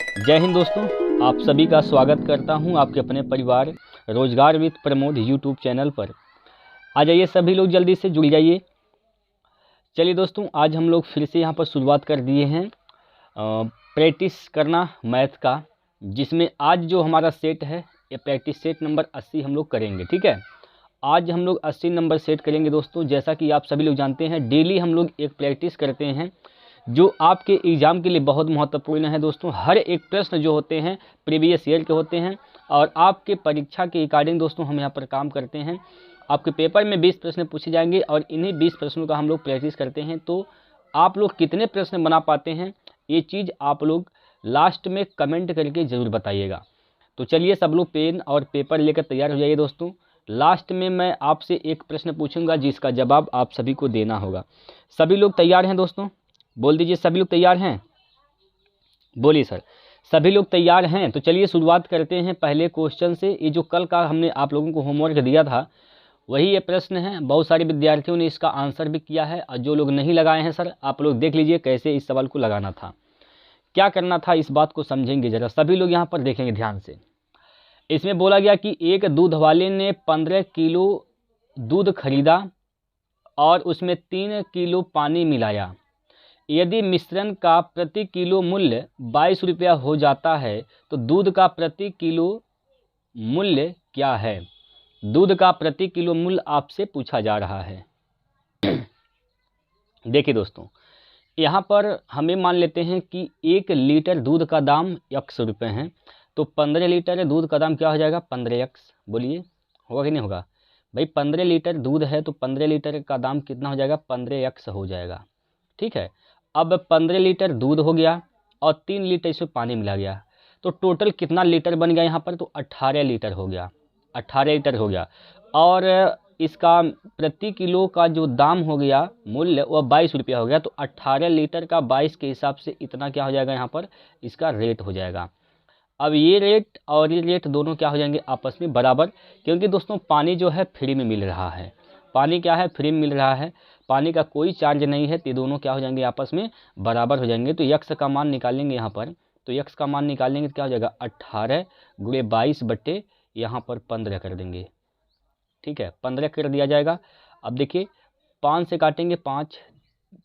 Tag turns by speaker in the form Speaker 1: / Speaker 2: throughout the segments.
Speaker 1: जय हिंद दोस्तों, आप सभी का स्वागत करता हूं आपके अपने परिवार रोजगार विद प्रमोद यूट्यूब चैनल पर। आ जाइए सभी लोग, जल्दी से जुड़ जाइए। चलिए दोस्तों, आज हम लोग फिर से यहां पर शुरुआत कर दिए हैं प्रैक्टिस करना मैथ का, जिसमें आज जो हमारा सेट है ये प्रैक्टिस सेट नंबर 80 हम लोग करेंगे। ठीक है, आज हम लोग 80 नंबर सेट करेंगे दोस्तों। जैसा कि आप सभी लोग जानते हैं, डेली हम लोग एक प्रैक्टिस करते हैं जो आपके एग्ज़ाम के लिए बहुत महत्वपूर्ण है दोस्तों। हर एक प्रश्न जो होते हैं प्रीवियस ईयर के होते हैं और आपके परीक्षा के अकॉर्डिंग दोस्तों हम यहाँ पर काम करते हैं। आपके पेपर में 20 प्रश्न पूछे जाएंगे और इन्हीं 20 प्रश्नों का हम लोग प्रैक्टिस करते हैं। तो आप लोग कितने प्रश्न बना पाते हैं ये चीज़ आप लोग लास्ट में कमेंट करके ज़रूर बताइएगा। तो चलिए सब लोग पेन और पेपर लेकर तैयार हो जाइए दोस्तों। लास्ट में मैं आपसे एक प्रश्न पूछूंगा जिसका जवाब आप सभी को देना होगा। सभी लोग तैयार हैं दोस्तों? बोल दीजिए, सभी लोग तैयार हैं? बोलिए सर, सभी लोग तैयार हैं? तो चलिए शुरुआत करते हैं पहले क्वेश्चन से। ये जो कल का हमने आप लोगों को होमवर्क दिया था वही ये प्रश्न है। बहुत सारे विद्यार्थियों ने इसका आंसर भी किया है और जो लोग नहीं लगाए हैं सर, आप लोग देख लीजिए कैसे इस सवाल को लगाना था, क्या करना था, इस बात को समझेंगे जरा। सभी लोग यहाँ पर देखेंगे ध्यान से। इसमें बोला गया कि एक दूध वाले ने 15 किलो दूध खरीदा और उसमें 3 किलो पानी मिलाया। यदि मिश्रण का प्रति किलो मूल्य 22 रुपया हो जाता है तो दूध का प्रति किलो मूल्य क्या है? दूध का प्रति किलो मूल्य आपसे पूछा जा रहा है। देखिए दोस्तों, यहाँ पर हमें मान लेते हैं कि 1 लीटर दूध का दाम x रुपये है, तो 15 लीटर दूध का दाम क्या हो जाएगा? 15x। बोलिए, होगा कि नहीं होगा भाई? 15 लीटर दूध है तो 15 लीटर का दाम कितना हो जाएगा? 15x हो जाएगा। ठीक है, अब 15 लीटर दूध हो गया और 3 लीटर इसमें पानी मिला गया, तो टोटल कितना लीटर बन गया यहाँ पर? तो 18 लीटर हो गया। 18 लीटर हो गया और इसका प्रति किलो का जो दाम हो गया मूल्य वह 22 रुपया हो गया। तो 18 लीटर का 22 के हिसाब से इतना क्या हो जाएगा? यहाँ पर इसका रेट हो जाएगा। अब ये रेट और ये रेट दोनों क्या हो जाएंगे? आपस में बराबर, क्योंकि दोस्तों पानी जो है फ्री में मिल रहा है। पानी क्या है? फ्री में मिल रहा है। पानी का कोई चार्ज नहीं है, तो दोनों क्या हो जाएंगे? आपस में बराबर हो जाएंगे। तो यक्स का मान निकालेंगे यहाँ पर, तो यक्स का मान निकालेंगे तो क्या हो जाएगा? 18 गुणे 22 बट्टे यहाँ पर 15 कर देंगे। ठीक है, 15 कर दिया जाएगा। अब देखिए, 5 से काटेंगे 5,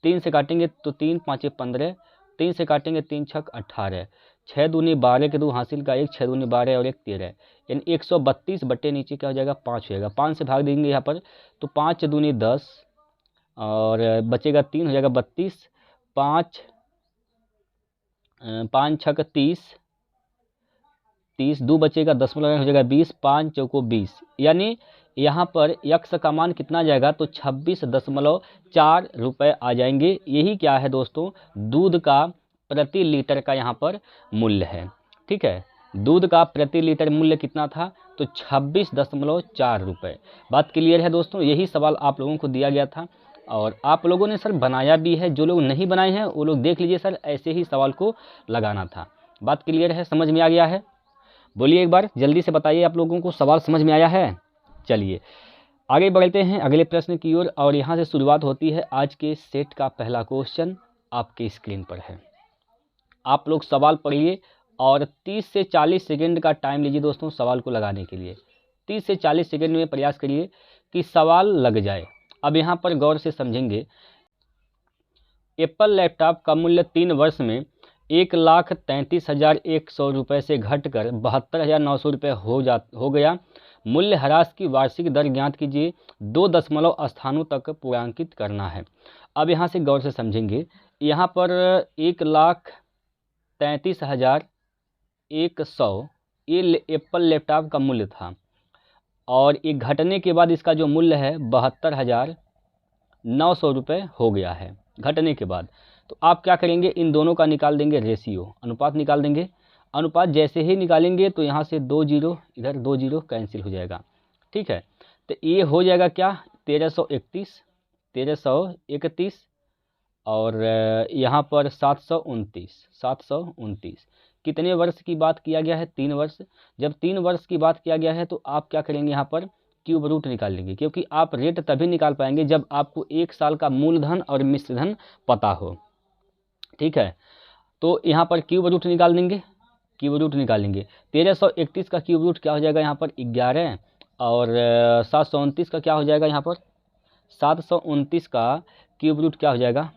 Speaker 1: 3 से काटेंगे तो 3, 5 15, 3 से काटेंगे 3 छक 18, 6 दूनी 12 के 2 हासिल का 1, 6 दूनी 12 और 1 13, यानी 132 बट्टे नीचे क्या हो जाएगा? 5 हो जाएगा। 5 से भाग देंगे यहाँ पर तो 5 दूनी 10 और बचेगा 3 हो जाएगा 32, 5 छक 30, 30 2 बचेगा 10 हो जाएगा 20, 5 चौको 20, यानी यहाँ पर यक्स का मान कितना जाएगा? तो 26.4 रुपये आ जाएंगे। यही क्या है दोस्तों? दूध का प्रति लीटर का यहाँ पर मूल्य है। ठीक है, दूध का प्रति लीटर मूल्य कितना था? तो 26.4 रुपये। बात क्लियर है दोस्तों? यही सवाल आप लोगों को दिया गया था और आप लोगों ने सर बनाया भी है। जो लोग नहीं बनाए हैं वो लोग देख लीजिए सर, ऐसे ही सवाल को लगाना था। बात क्लियर है? समझ में आ गया है? बोलिए एक बार जल्दी से बताइए, आप लोगों को सवाल समझ में आया है? चलिए आगे बढ़ते हैं अगले प्रश्न की ओर और यहाँ से शुरुआत होती है। आज के सेट का पहला क्वेश्चन आपके स्क्रीन पर है। आप लोग सवाल पढ़िए और 30 से 40 सेकंड का टाइम लीजिए दोस्तों सवाल को लगाने के लिए। 30 से 40 सेकंड में प्रयास करिए कि सवाल लग जाए। अब यहाँ पर गौर से समझेंगे। एप्पल लैपटॉप का मूल्य 3 वर्ष में 1,33,100 रुपये से घटकर 72,900 रुपये हो गया। मूल्य ह्रास की वार्षिक दर ज्ञात कीजिए। 2 दशमलव स्थानों तक पूर्णांकित करना है। अब यहाँ से गौर से समझेंगे। यहाँ पर 1,33,100 ये एप्पल लैपटॉप का मूल्य था और ये घटने के बाद इसका जो मूल्य है 72,900 रुपये हो गया है घटने के बाद। तो आप क्या करेंगे? इन दोनों का निकाल देंगे रेशियो, अनुपात निकाल देंगे। अनुपात जैसे ही निकालेंगे तो यहाँ से 2 जीरो, इधर 2 जीरो कैंसिल हो जाएगा। ठीक है, तो ये हो जाएगा क्या? 1331 और यहाँ पर 729। कितने वर्ष की बात किया गया है? 3 वर्ष। जब 3 वर्ष की बात किया गया है तो आप क्या करेंगे? यहाँ पर क्यूब रूट निकाल लेंगे, क्योंकि आप रेट तभी निकाल पाएंगे जब आपको 1 साल का मूलधन और मिश्रधन पता हो। ठीक है, तो यहाँ पर क्यूब रूट निकाल देंगे क्यूब रूट निकालेंगे। 1331 का क्यूब रूट क्या हो जाएगा यहाँ पर 11, और 729 का क्या हो जाएगा यहाँ पर 729 का क्यूब रूट क्या हो जाएगा,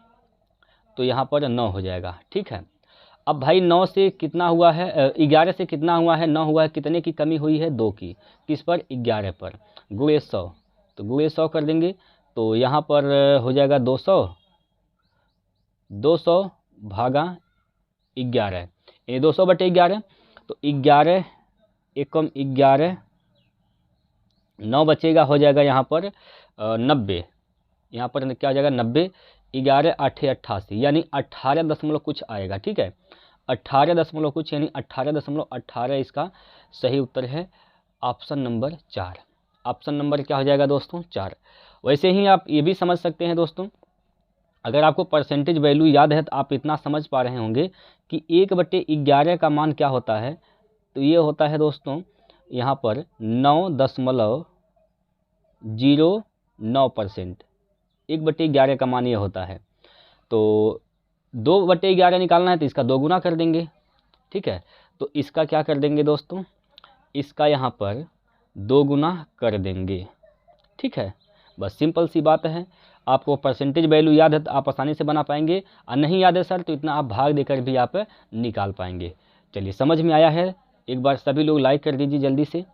Speaker 1: तो यहाँ पर 9 हो जाएगा। ठीक है, अब भाई 9 से कितना हुआ है, 11 से कितना हुआ है, 9 हुआ है, कितने की कमी हुई है, 2 की। किस पर, 11 पर, गुणे 100, तो गुणे 100 कर देंगे तो यहाँ पर हो जाएगा 200 भागा 11, ये 200/11, तो 11 एकम 11, 9 बचेगा, हो जाएगा यहाँ पर 90, यहाँ पर क्या हो जाएगा 90, 11 8 88, यानी 18 दशमलव कुछ आएगा। ठीक है, 18 दशमलव कुछ यानी 18.18 इसका सही उत्तर है, ऑप्शन नंबर 4। ऑप्शन नंबर क्या हो जाएगा दोस्तों, 4। वैसे ही आप ये भी समझ सकते हैं दोस्तों, अगर आपको परसेंटेज वैल्यू याद है तो आप इतना समझ पा रहे होंगे कि 1/11 का मान क्या होता है, तो ये होता है दोस्तों यहाँ पर 9.09%। 1/11 का मान ये होता है, तो 2/11 निकालना है तो इसका 2 गुना कर देंगे। ठीक है, तो इसका क्या कर देंगे दोस्तों, इसका यहाँ पर 2 गुना कर देंगे। ठीक है, बस सिंपल सी बात है। आपको परसेंटेज वैल्यू याद है तो आप आसानी से बना पाएंगे, और नहीं याद है सर तो इतना आप भाग देकर भी आप निकाल पाएंगे। चलिए, समझ में आया है, एक बार सभी लोग लाइक कर दीजिए जल्दी से।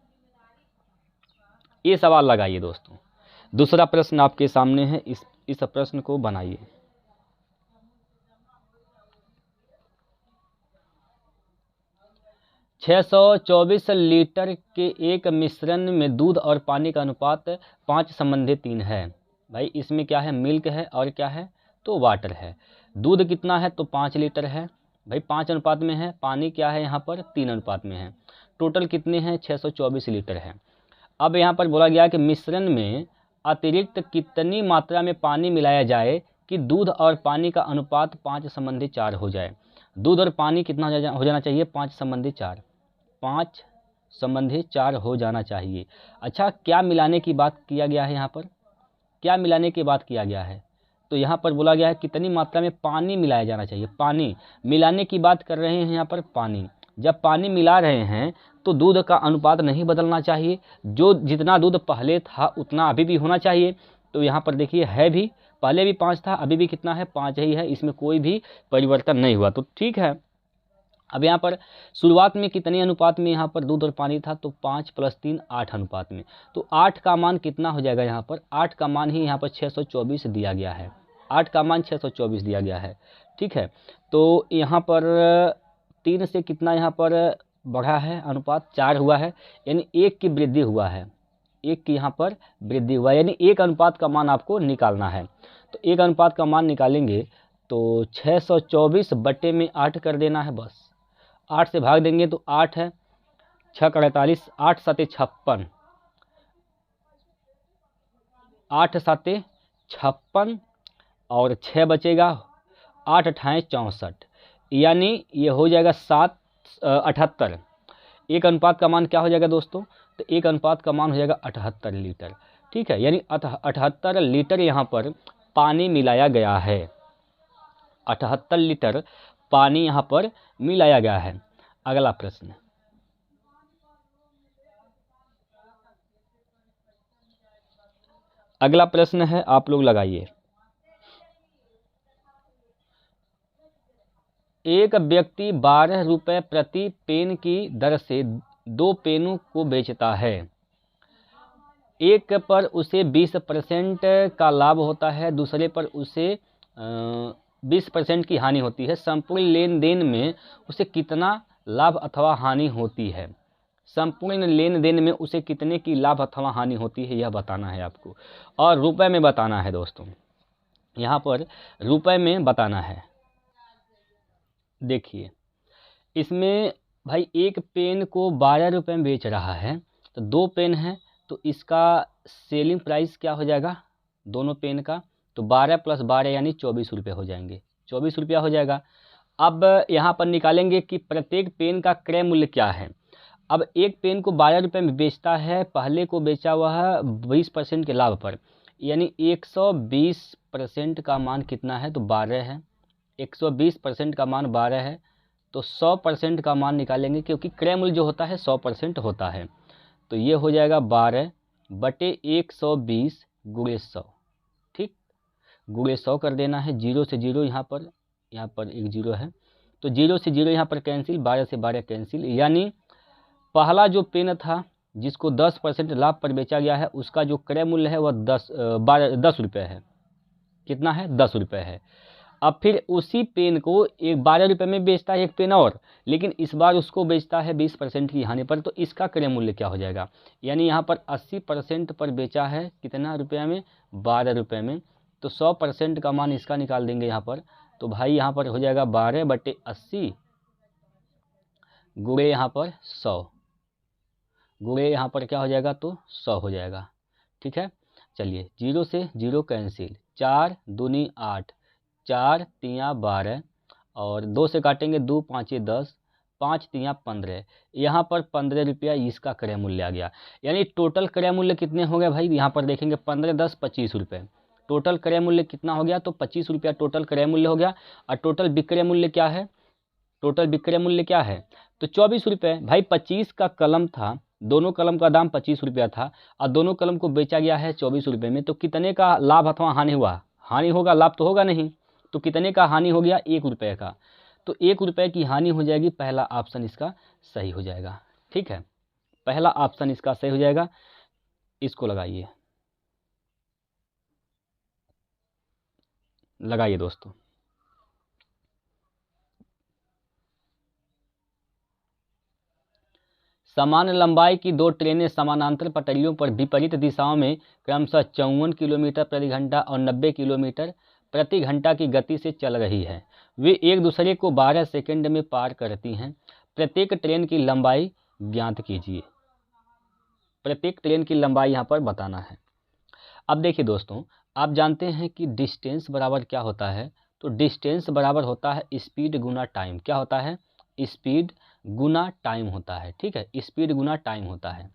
Speaker 1: ये सवाल लगाइए दोस्तों, दूसरा प्रश्न आपके सामने है, इस प्रश्न को बनाइए। छः 624 लीटर के एक मिश्रण में दूध और पानी का अनुपात 5:3 है। भाई इसमें क्या है, मिल्क है और क्या है, तो वाटर है। दूध कितना है, तो 5 लीटर है, भाई 5 अनुपात में है। पानी क्या है यहाँ पर, 3 अनुपात में है। टोटल कितने हैं, 624 लीटर है। अब यहाँ पर बोला गया कि मिश्रण में अतिरिक्त कितनी मात्रा में पानी मिलाया जाए कि दूध और पानी का अनुपात 5:4 हो जाए। दूध और पानी कितना हो जाना चाहिए, 5:4, 5:4 हो जाना चाहिए। अच्छा, क्या मिलाने की बात किया गया है यहाँ पर, क्या मिलाने की बात किया गया है, तो यहाँ पर बोला गया है कितनी मात्रा में पानी मिलाया जाना चाहिए। पानी मिलाने की बात कर रहे हैं यहाँ पर, पानी जब पानी मिला रहे हैं तो दूध का अनुपात नहीं बदलना चाहिए, जो जितना दूध पहले था उतना अभी भी होना चाहिए। तो यहाँ पर देखिए है भी, पहले भी 5 था, अभी भी कितना है, 5 ही है, इसमें कोई भी परिवर्तन नहीं हुआ, तो ठीक है। अब यहाँ पर शुरुआत में कितने अनुपात में यहाँ पर दूध और पानी था, तो 5 + 3 8 अनुपात में। तो 8 का मान कितना हो जाएगा यहाँ पर, 8 का मान ही यहाँ पर 624 दिया गया है, 8 का मान 624 दिया गया है। ठीक है, तो यहाँ पर 3 से कितना यहाँ पर बढ़ा है अनुपात, 4 हुआ है, यानी 1 की वृद्धि हुआ है, 1 की यहाँ पर वृद्धि हुआ है, यानी 1 अनुपात का मान आपको निकालना है। तो 1 अनुपात का मान निकालेंगे तो 624/8 कर देना है, बस 8 से भाग देंगे तो 8 है, 6 × 48, 8 × 7 = 56, 8 × 7 = 56 और 6 बचेगा, 8 × 8 = 64, यानी ये हो जाएगा 78। 1 अनुपात का मान क्या हो जाएगा दोस्तों, तो 1 अनुपात का मान हो जाएगा 78 लीटर। ठीक है, यानी 78 लीटर यहाँ पर पानी मिलाया गया है, 78 लीटर पानी यहाँ पर मिलाया गया है। अगला प्रश्न, अगला प्रश्न है, आप लोग लगाइए। एक व्यक्ति 12 रुपये प्रति पेन की दर से 2 पेनों को बेचता है। एक पर उसे 20% का लाभ होता है, दूसरे पर उसे 20% की हानि होती है। संपूर्ण लेन देन में उसे कितना लाभ अथवा हानि होती है, संपूर्ण लेन देन में उसे कितने की लाभ अथवा हानि होती है, यह बताना है आपको, और रुपए में बताना है दोस्तों, यहाँ पर रुपए में बताना है। देखिए इसमें भाई एक पेन को 12 रुपये में बेच रहा है, तो 2 पेन है, तो इसका सेलिंग प्राइस क्या हो जाएगा दोनों पेन का, तो 12 + 12 यानी 24 रुपये हो जाएंगे, 24 रुपया हो जाएगा। अब यहाँ पर निकालेंगे कि प्रत्येक पेन का क्रय मूल्य क्या है। अब एक पेन को 12 रुपये में बेचता है, पहले को बेचा हुआ है 20% के लाभ पर, यानी 120% का मान कितना है, तो 12 है, 120% का मान 12 है, तो 100% का मान निकालेंगे, क्योंकि क्रय मूल्य जो होता है 100% होता है। तो ये हो जाएगा 12/120 गुणे 100। ठीक, गुणे 100 कर देना है। 0 से 0 यहाँ पर एक 0 है, तो 0 से 0 यहाँ पर कैंसिल, 12 से 12 कैंसिल। यानी पहला जो पेन था जिसको 10% लाभ पर बेचा गया है, उसका जो क्रय मूल्य है वह 10 रुपये है। कितना है? 10 रुपये है। अब फिर उसी पेन को एक 12 रुपये में बेचता है एक पेन और, लेकिन इस बार उसको बेचता है 20% की हानि पर, तो इसका क्रय मूल्य क्या हो जाएगा? यानी यहाँ पर 80% पर बेचा है कितना रुपये में? 12 रुपये में। तो 100% का मान इसका निकाल देंगे यहाँ पर। तो भाई यहाँ पर हो जाएगा 12/80 गुणे यहाँ पर 100, गुणे यहाँ पर क्या हो जाएगा? तो 100 हो जाएगा। ठीक है, चलिए 0 से 0 कैंसिल, 4 दूनी 8, 4 तिया 12 और 2 से काटेंगे 2 5 10, 5 तिया 15। यहाँ पर 15 रुपया इसका क्रय मूल्य आ गया। यानी टोटल क्रय मूल्य कितने हो गए भाई? यहाँ पर देखेंगे 15 10 25 रुपये। टोटल क्रय मूल्य कितना हो गया? तो 25 रुपया टोटल क्रय मूल्य हो गया। और टोटल विक्रय मूल्य क्या है? टोटल विक्रय मूल्य क्या है? तो 24 रुपये। भाई 25 का कलम था, दोनों कलम का दाम 25 रुपया था और दोनों कलम को बेचा गया है 24 रुपये में। तो कितने का लाभ अथवा हानि हुआ? हानि होगा, लाभ तो होगा नहीं। तो कितने का हानि हो गया? 1 रुपये का। तो 1 रुपये की हानि हो जाएगी। पहला ऑप्शन इसका सही हो जाएगा। ठीक है, पहला ऑप्शन इसका सही हो जाएगा। इसको लगाइए, लगाइए दोस्तों। समान लंबाई की 2 ट्रेनें समानांतर पटरियों पर विपरीत दिशाओं में क्रमशः 54 किलोमीटर प्रति घंटा और 90 किलोमीटर प्रति घंटा की गति से चल रही है। वे एक दूसरे को 12 सेकंड में पार करती हैं। प्रत्येक ट्रेन की लंबाई ज्ञात कीजिए। प्रत्येक ट्रेन की लंबाई यहाँ पर बताना है। अब देखिए दोस्तों, आप जानते हैं कि डिस्टेंस बराबर क्या होता है? तो डिस्टेंस बराबर होता है स्पीड गुना टाइम। क्या होता है? स्पीड गुना टाइम होता है। ठीक है, स्पीड गुना टाइम होता है,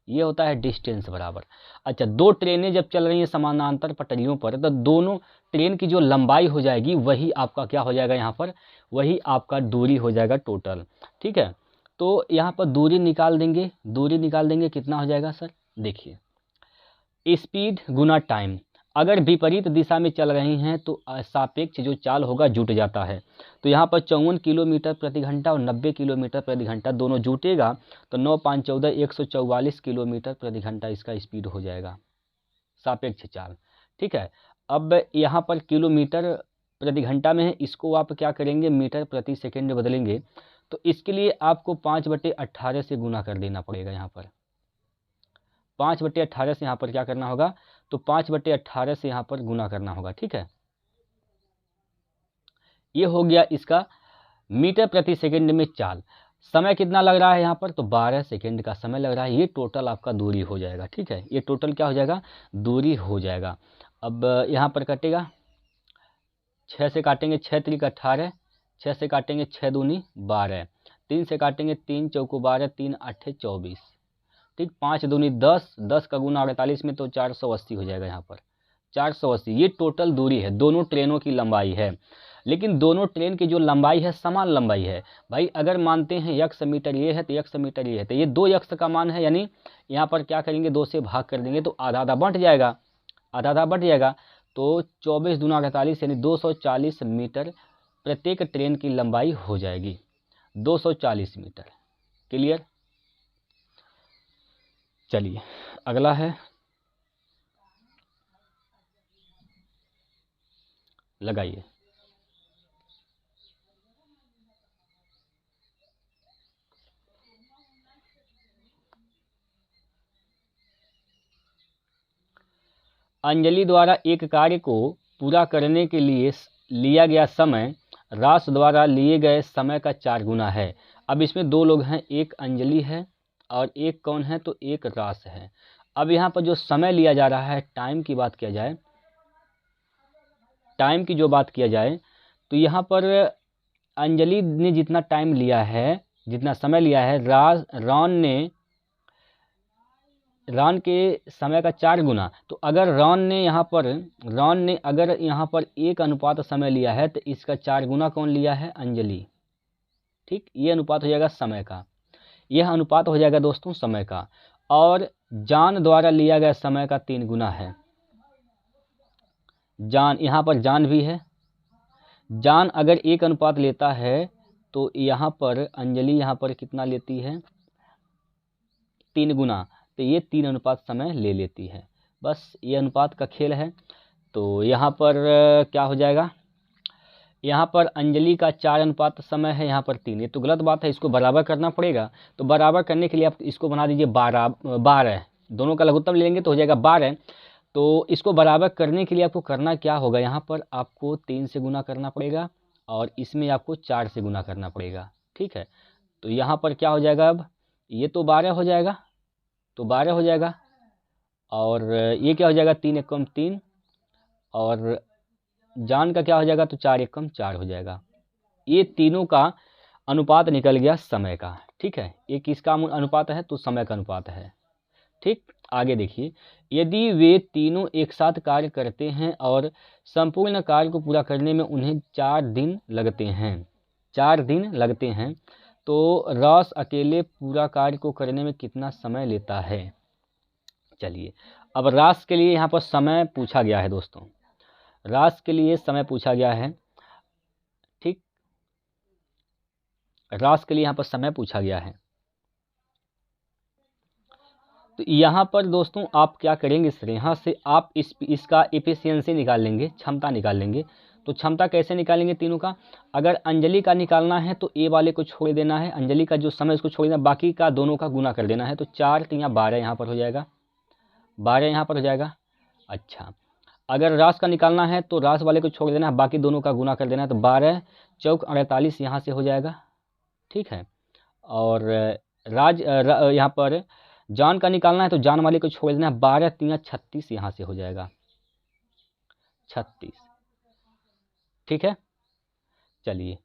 Speaker 1: ये होता है डिस्टेंस बराबर। अच्छा, 2 ट्रेनें जब चल रही हैं समानांतर पटरियों पर, तो दोनों ट्रेन की जो लंबाई हो जाएगी वही आपका क्या हो जाएगा? यहाँ पर वही आपका दूरी हो जाएगा टोटल। ठीक है, तो यहाँ पर दूरी निकाल देंगे। दूरी निकाल देंगे, कितना हो जाएगा सर? देखिए, स्पीड गुना टाइम। अगर विपरीत दिशा में चल रही हैं तो सापेक्ष जो चाल होगा जुट जाता है। तो यहाँ पर 54 किलोमीटर प्रति घंटा और 90 किलोमीटर प्रति घंटा दोनों जुटेगा, तो 9 5 14 144 किलोमीटर प्रति घंटा इसका स्पीड हो जाएगा, सापेक्ष चाल। ठीक है, अब यहाँ पर किलोमीटर प्रति घंटा में है, इसको आप क्या करेंगे? मीटर प्रति सेकेंड बदलेंगे। तो इसके लिए आपको 5/18 से गुना कर देना पड़ेगा। यहाँ पर 5/18 से यहाँ पर क्या करना होगा? तो 5/18 से यहाँ पर गुना करना होगा। ठीक है, ये हो गया इसका मीटर प्रति सेकंड में चाल। समय कितना लग रहा है यहाँ पर? तो 12 सेकंड का समय लग रहा है। ये टोटल आपका दूरी हो जाएगा। ठीक है, ये टोटल क्या हो जाएगा? दूरी हो जाएगा। अब यहाँ पर कटेगा, 6 से काटेंगे 6 त्रिक 18, 6 से काटेंगे 6 दूनी 12, 3 से काटेंगे 3 चौको 12, 3 8 24। ठीक, 5 दूनी 10, 10 का गुना 48 में, तो 480 हो जाएगा। यहाँ पर 480 ये टोटल दूरी है, दोनों ट्रेनों की लंबाई है। लेकिन दोनों ट्रेन की जो लंबाई है समान लंबाई है। भाई अगर मानते हैं x मीटर ये है तो x मीटर ये है, तो ये 2x का मान है। यानी यहाँ पर क्या करेंगे? 2 से भाग कर देंगे तो आधा आधा बंट जाएगा, आधा आधा बंट जाएगा। तो 24 दूना 48 यानी 240 मीटर प्रत्येक ट्रेन की लंबाई हो जाएगी, 240 मीटर। क्लियर? चलिए अगला है, लगाइए। अंजलि द्वारा एक कार्य को पूरा करने के लिए लिया गया समय रास द्वारा लिए गए समय का 4 गुना है। अब इसमें 2 लोग हैं, एक अंजलि है और एक कौन है? तो एक रास है। अब यहाँ पर जो समय लिया जा रहा है, टाइम की बात किया जाए, टाइम की जो बात किया जाए, तो यहाँ पर अंजलि ने जितना टाइम लिया है, जितना समय लिया है, रॉन के समय का 4 गुना। तो अगर रॉन ने अगर यहाँ पर 1 अनुपात समय लिया है, तो इसका 4 गुना कौन लिया है? अंजलि। ठीक, ये अनुपात हो जाएगा समय का, यह अनुपात हो जाएगा दोस्तों समय का। और जान द्वारा लिया गया समय का 3 गुना है। जान, यहाँ पर जान भी है, जान अगर 1 अनुपात लेता है तो यहाँ पर अंजलि यहाँ पर कितना लेती है, 3 गुना, तो ये 3 अनुपात समय ले लेती है। बस ये अनुपात का खेल है। तो यहाँ पर क्या हो जाएगा, यहाँ पर अंजलि का 4 अनुपात समय है, यहाँ पर 3, ये तो गलत बात है, इसको बराबर करना पड़ेगा। तो बराबर करने के लिए आप इसको बना दीजिए 12, दोनों का लघुत्तम लेंगे तो हो जाएगा 12। तो इसको बराबर करने के लिए आपको करना क्या होगा, यहाँ पर आपको 3 से गुना करना पड़ेगा और इसमें आपको 4 से गुना करना पड़ेगा। ठीक है, तो यहाँ पर क्या हो जाएगा, अब ये तो 12 हो जाएगा, तो 12 हो जाएगा, और ये क्या हो जाएगा 3 एकम 3, और जान का क्या हो जाएगा, तो 4 एकम 4 हो जाएगा। ये तीनों का अनुपात निकल गया समय का। ठीक है, ये किसका अनुपात है, तो समय का अनुपात है। ठीक, आगे देखिए, यदि वे तीनों एक साथ कार्य करते हैं और संपूर्ण कार्य को पूरा करने में उन्हें 4 दिन लगते हैं, 4 दिन लगते हैं, तो रास अकेले पूरा कार्य को करने में कितना समय लेता है। चलिए, अब रास के लिए यहाँ पर समय पूछा गया है दोस्तों, रास के लिए समय पूछा गया है। ठीक, रास के लिए यहाँ पर समय पूछा गया है। तो यहाँ पर दोस्तों आप क्या करेंगे सर, यहाँ से आप इसका एफिशिएंसी निकाल लेंगे, क्षमता निकाल लेंगे। तो क्षमता कैसे निकालेंगे तीनों का, अगर अंजलि का निकालना है तो ए वाले को छोड़ देना है, अंजलि का जो समय उसको छोड़ देना, बाकी का दोनों का गुना कर देना है। तो 4 3 12 यहाँ पर हो जाएगा, 12 यहाँ पर हो जाएगा। अच्छा, अगर रास का निकालना है तो रास वाले को छोड़ देना है, बाकी दोनों का गुना कर देना है। तो 12 चौक 48 यहाँ से हो जाएगा। ठीक है, और यहाँ पर जान का निकालना है तो जान वाले को छोड़ देना है, 12 3 36 यहाँ से हो जाएगा, 36। ठीक है, चलिए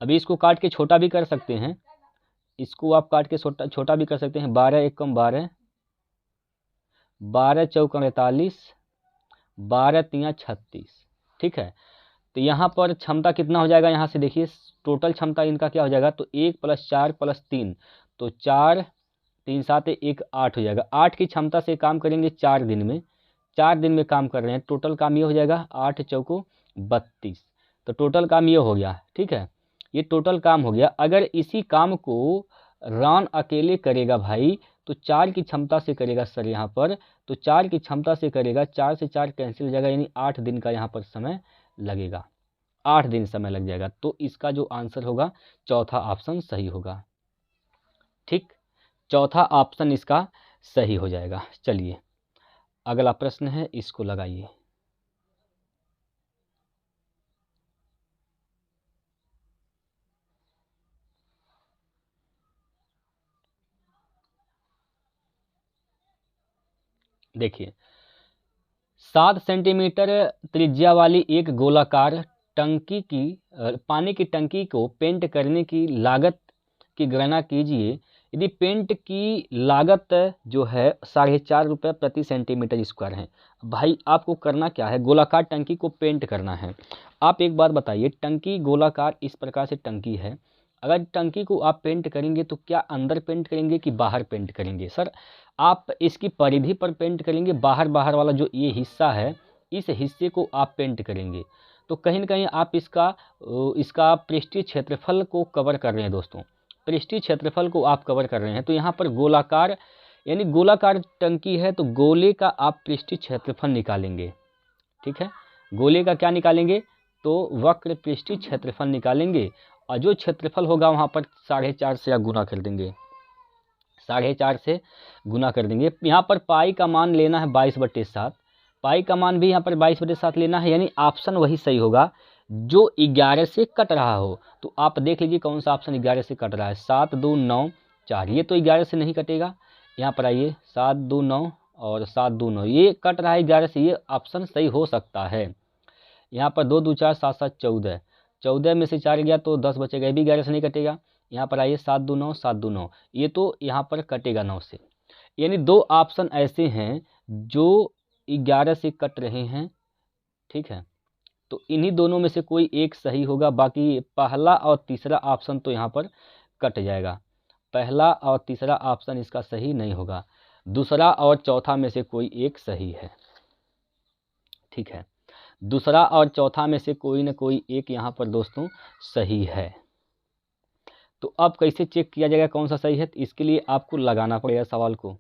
Speaker 1: अभी इसको काट के छोटा भी कर सकते हैं, इसको आप काट के छोटा भी कर सकते हैं। 12 एकम 12, 12 चौक 48, 12 3 36। ठीक है, तो यहाँ पर क्षमता कितना हो जाएगा, यहाँ से देखिए टोटल क्षमता इनका क्या हो जाएगा, तो 1 + 4 + 3, तो 4 3 7 1 8 हो जाएगा। 8 की क्षमता से काम करेंगे 4 दिन में, 4 दिन में काम कर रहे हैं, टोटल काम ये हो जाएगा 8 चौको 32, तो टोटल काम ये हो गया। ठीक है, ये टोटल काम हो गया। अगर इसी काम को रान अकेले करेगा भाई, तो 4 की क्षमता से करेगा सर यहाँ पर, तो 4 की क्षमता से करेगा, 4 से 4 कैंसिल हो जाएगा, यानी 8 दिन का यहाँ पर समय लगेगा, 8 दिन समय लग जाएगा। तो इसका जो आंसर होगा चौथा ऑप्शन सही होगा। ठीक, चौथा ऑप्शन इसका सही हो जाएगा। चलिए अगला प्रश्न है, इसको लगाइए। देखिए, 7 सेंटीमीटर त्रिज्या वाली एक गोलाकार टंकी की पानी की टंकी को पेंट करने की लागत की गणना कीजिए। यदि पेंट की लागत जो है 4.5 रुपये प्रति सेंटीमीटर स्क्वायर है। भाई आपको करना क्या है, गोलाकार टंकी को पेंट करना है। आप एक बात बताइए, टंकी गोलाकार इस प्रकार से टंकी है, अगर टंकी को आप पेंट करेंगे तो क्या अंदर पेंट करेंगे कि बाहर पेंट करेंगे सर, आप इसकी परिधि पर पेंट करेंगे, बाहर वाला जो ये हिस्सा है इस हिस्से को आप पेंट करेंगे। तो कहीं ना कहीं आप इसका पृष्ठीय क्षेत्रफल को कवर कर रहे हैं दोस्तों, पृष्ठीय क्षेत्रफल को आप कवर कर रहे हैं। तो यहाँ पर गोलाकार यानी गोलाकार टंकी है, तो गोले का आप पृष्ठीय क्षेत्रफल निकालेंगे। ठीक है, गोले का क्या निकालेंगे, तो वक्र पृष्ठीय क्षेत्रफल निकालेंगे, और जो क्षेत्रफल होगा वहाँ पर 4.5 से आप गुना कर देंगे, 4.5 से गुना कर देंगे। यहाँ पर पाई का मान लेना है 22/7, पाई का मान भी यहाँ पर 22/7 लेना है, यानी ऑप्शन वही सही होगा जो 11 से कट रहा हो। तो आप देख लीजिए कौन सा ऑप्शन 11 से कट रहा है, 7 2 9 4, ये तो 11 से नहीं कटेगा। यहाँ पर आइए, 7 2 9 और 7 2 9, ये कट रहा है 11 से, ये ऑप्शन सही हो सकता है। यहाँ पर 2 2 4 7 7 14, 14 में से 4 गया तो 10 बचेगा, ये भी 11 से नहीं कटेगा। यहाँ पर आइए, 7 2 9 7 2 9, ये तो यहाँ पर कटेगा 9 से, यानी 2 ऑप्शन ऐसे हैं जो 11 से कट रहे हैं। ठीक है, तो इन्हीं दोनों में से कोई एक सही होगा, बाकी पहला और तीसरा ऑप्शन तो यहाँ पर कट जाएगा। पहला और तीसरा ऑप्शन इसका सही नहीं होगा, दूसरा और चौथा में से कोई एक सही है। ठीक है, दूसरा और चौथा में से कोई ना कोई एक यहाँ पर दोस्तों सही है। तो अब कैसे चेक किया जाएगा कौन सा सही है? तो इसके लिए आपको लगाना पड़ेगा सवाल को,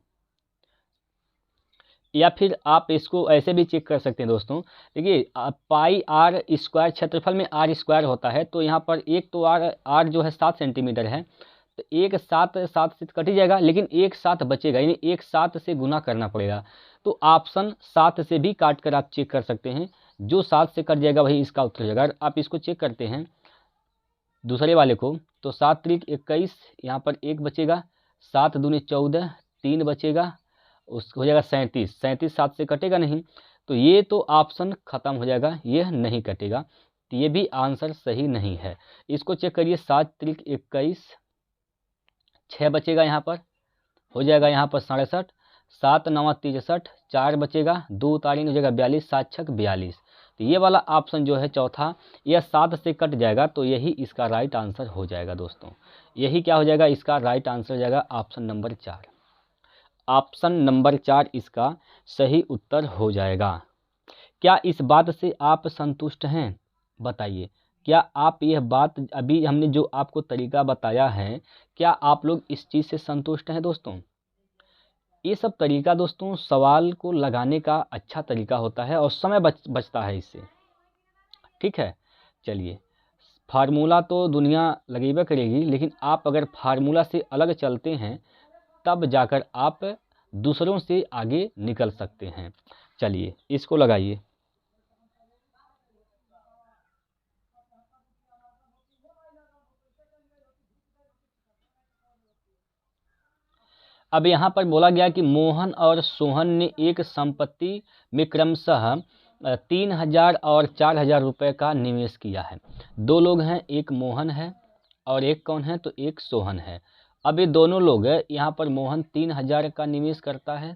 Speaker 1: या फिर आप इसको ऐसे भी चेक कर सकते हैं दोस्तों। देखिए पाई आर स्क्वायर, क्षेत्रफल में आर स्क्वायर होता है, तो यहाँ पर एक तो आर जो है 7 सेंटीमीटर है, तो एक 7 से कट ही जाएगा, लेकिन एक 7 बचेगा, यानी एक 7 से गुना करना पड़ेगा। तो ऑप्शन 7 से भी काट कर आप चेक कर सकते हैं, जो 7 से कट जाएगा वही इसका उत्तर हो जाएगा। अगर आप इसको चेक करते हैं दूसरे वाले को, तो 7 त्रिक 21, यहाँ पर 1 बचेगा, 7 दूनी 14, 3 बचेगा, उसको हो जाएगा 37। 37 7 से कटेगा नहीं, तो ये तो ऑप्शन ख़त्म हो जाएगा, ये नहीं कटेगा, तो ये भी आंसर सही नहीं है। इसको चेक करिए, 7 त्रिक 21, 6 बचेगा, यहाँ पर हो जाएगा यहाँ पर 67, 7 9 63, 4 बचेगा, 2 उतारेंगे हो जाएगा 42, 7 6 42। तो ये वाला ऑप्शन जो है चौथा, यह 7 से कट जाएगा, तो यही इसका राइट आंसर हो जाएगा दोस्तों। यही क्या हो जाएगा, इसका राइट आंसर हो जाएगा ऑप्शन नंबर 4। ऑप्शन नंबर 4 इसका सही उत्तर हो जाएगा। क्या इस बात से आप संतुष्ट हैं? बताइए, क्या आप यह बात, अभी हमने जो आपको तरीका बताया है, क्या आप लोग इस चीज़ से संतुष्ट हैं दोस्तों? ये सब तरीका दोस्तों सवाल को लगाने का अच्छा तरीका होता है और समय बचता है इससे। ठीक है, चलिए, फार्मूला तो दुनिया लगेबे करेगी, लेकिन आप अगर फार्मूला से अलग चलते हैं तब जाकर आप दूसरों से आगे निकल सकते हैं। चलिए इसको लगाइए। अब यहाँ पर बोला गया कि मोहन और सोहन ने एक संपत्ति में क्रमशः 3,000 और 4,000 रुपये का निवेश किया है। दो लोग हैं, एक मोहन है और एक कौन है, तो एक सोहन है। अब ये दोनों लोग, यहाँ पर मोहन 3,000 का निवेश करता है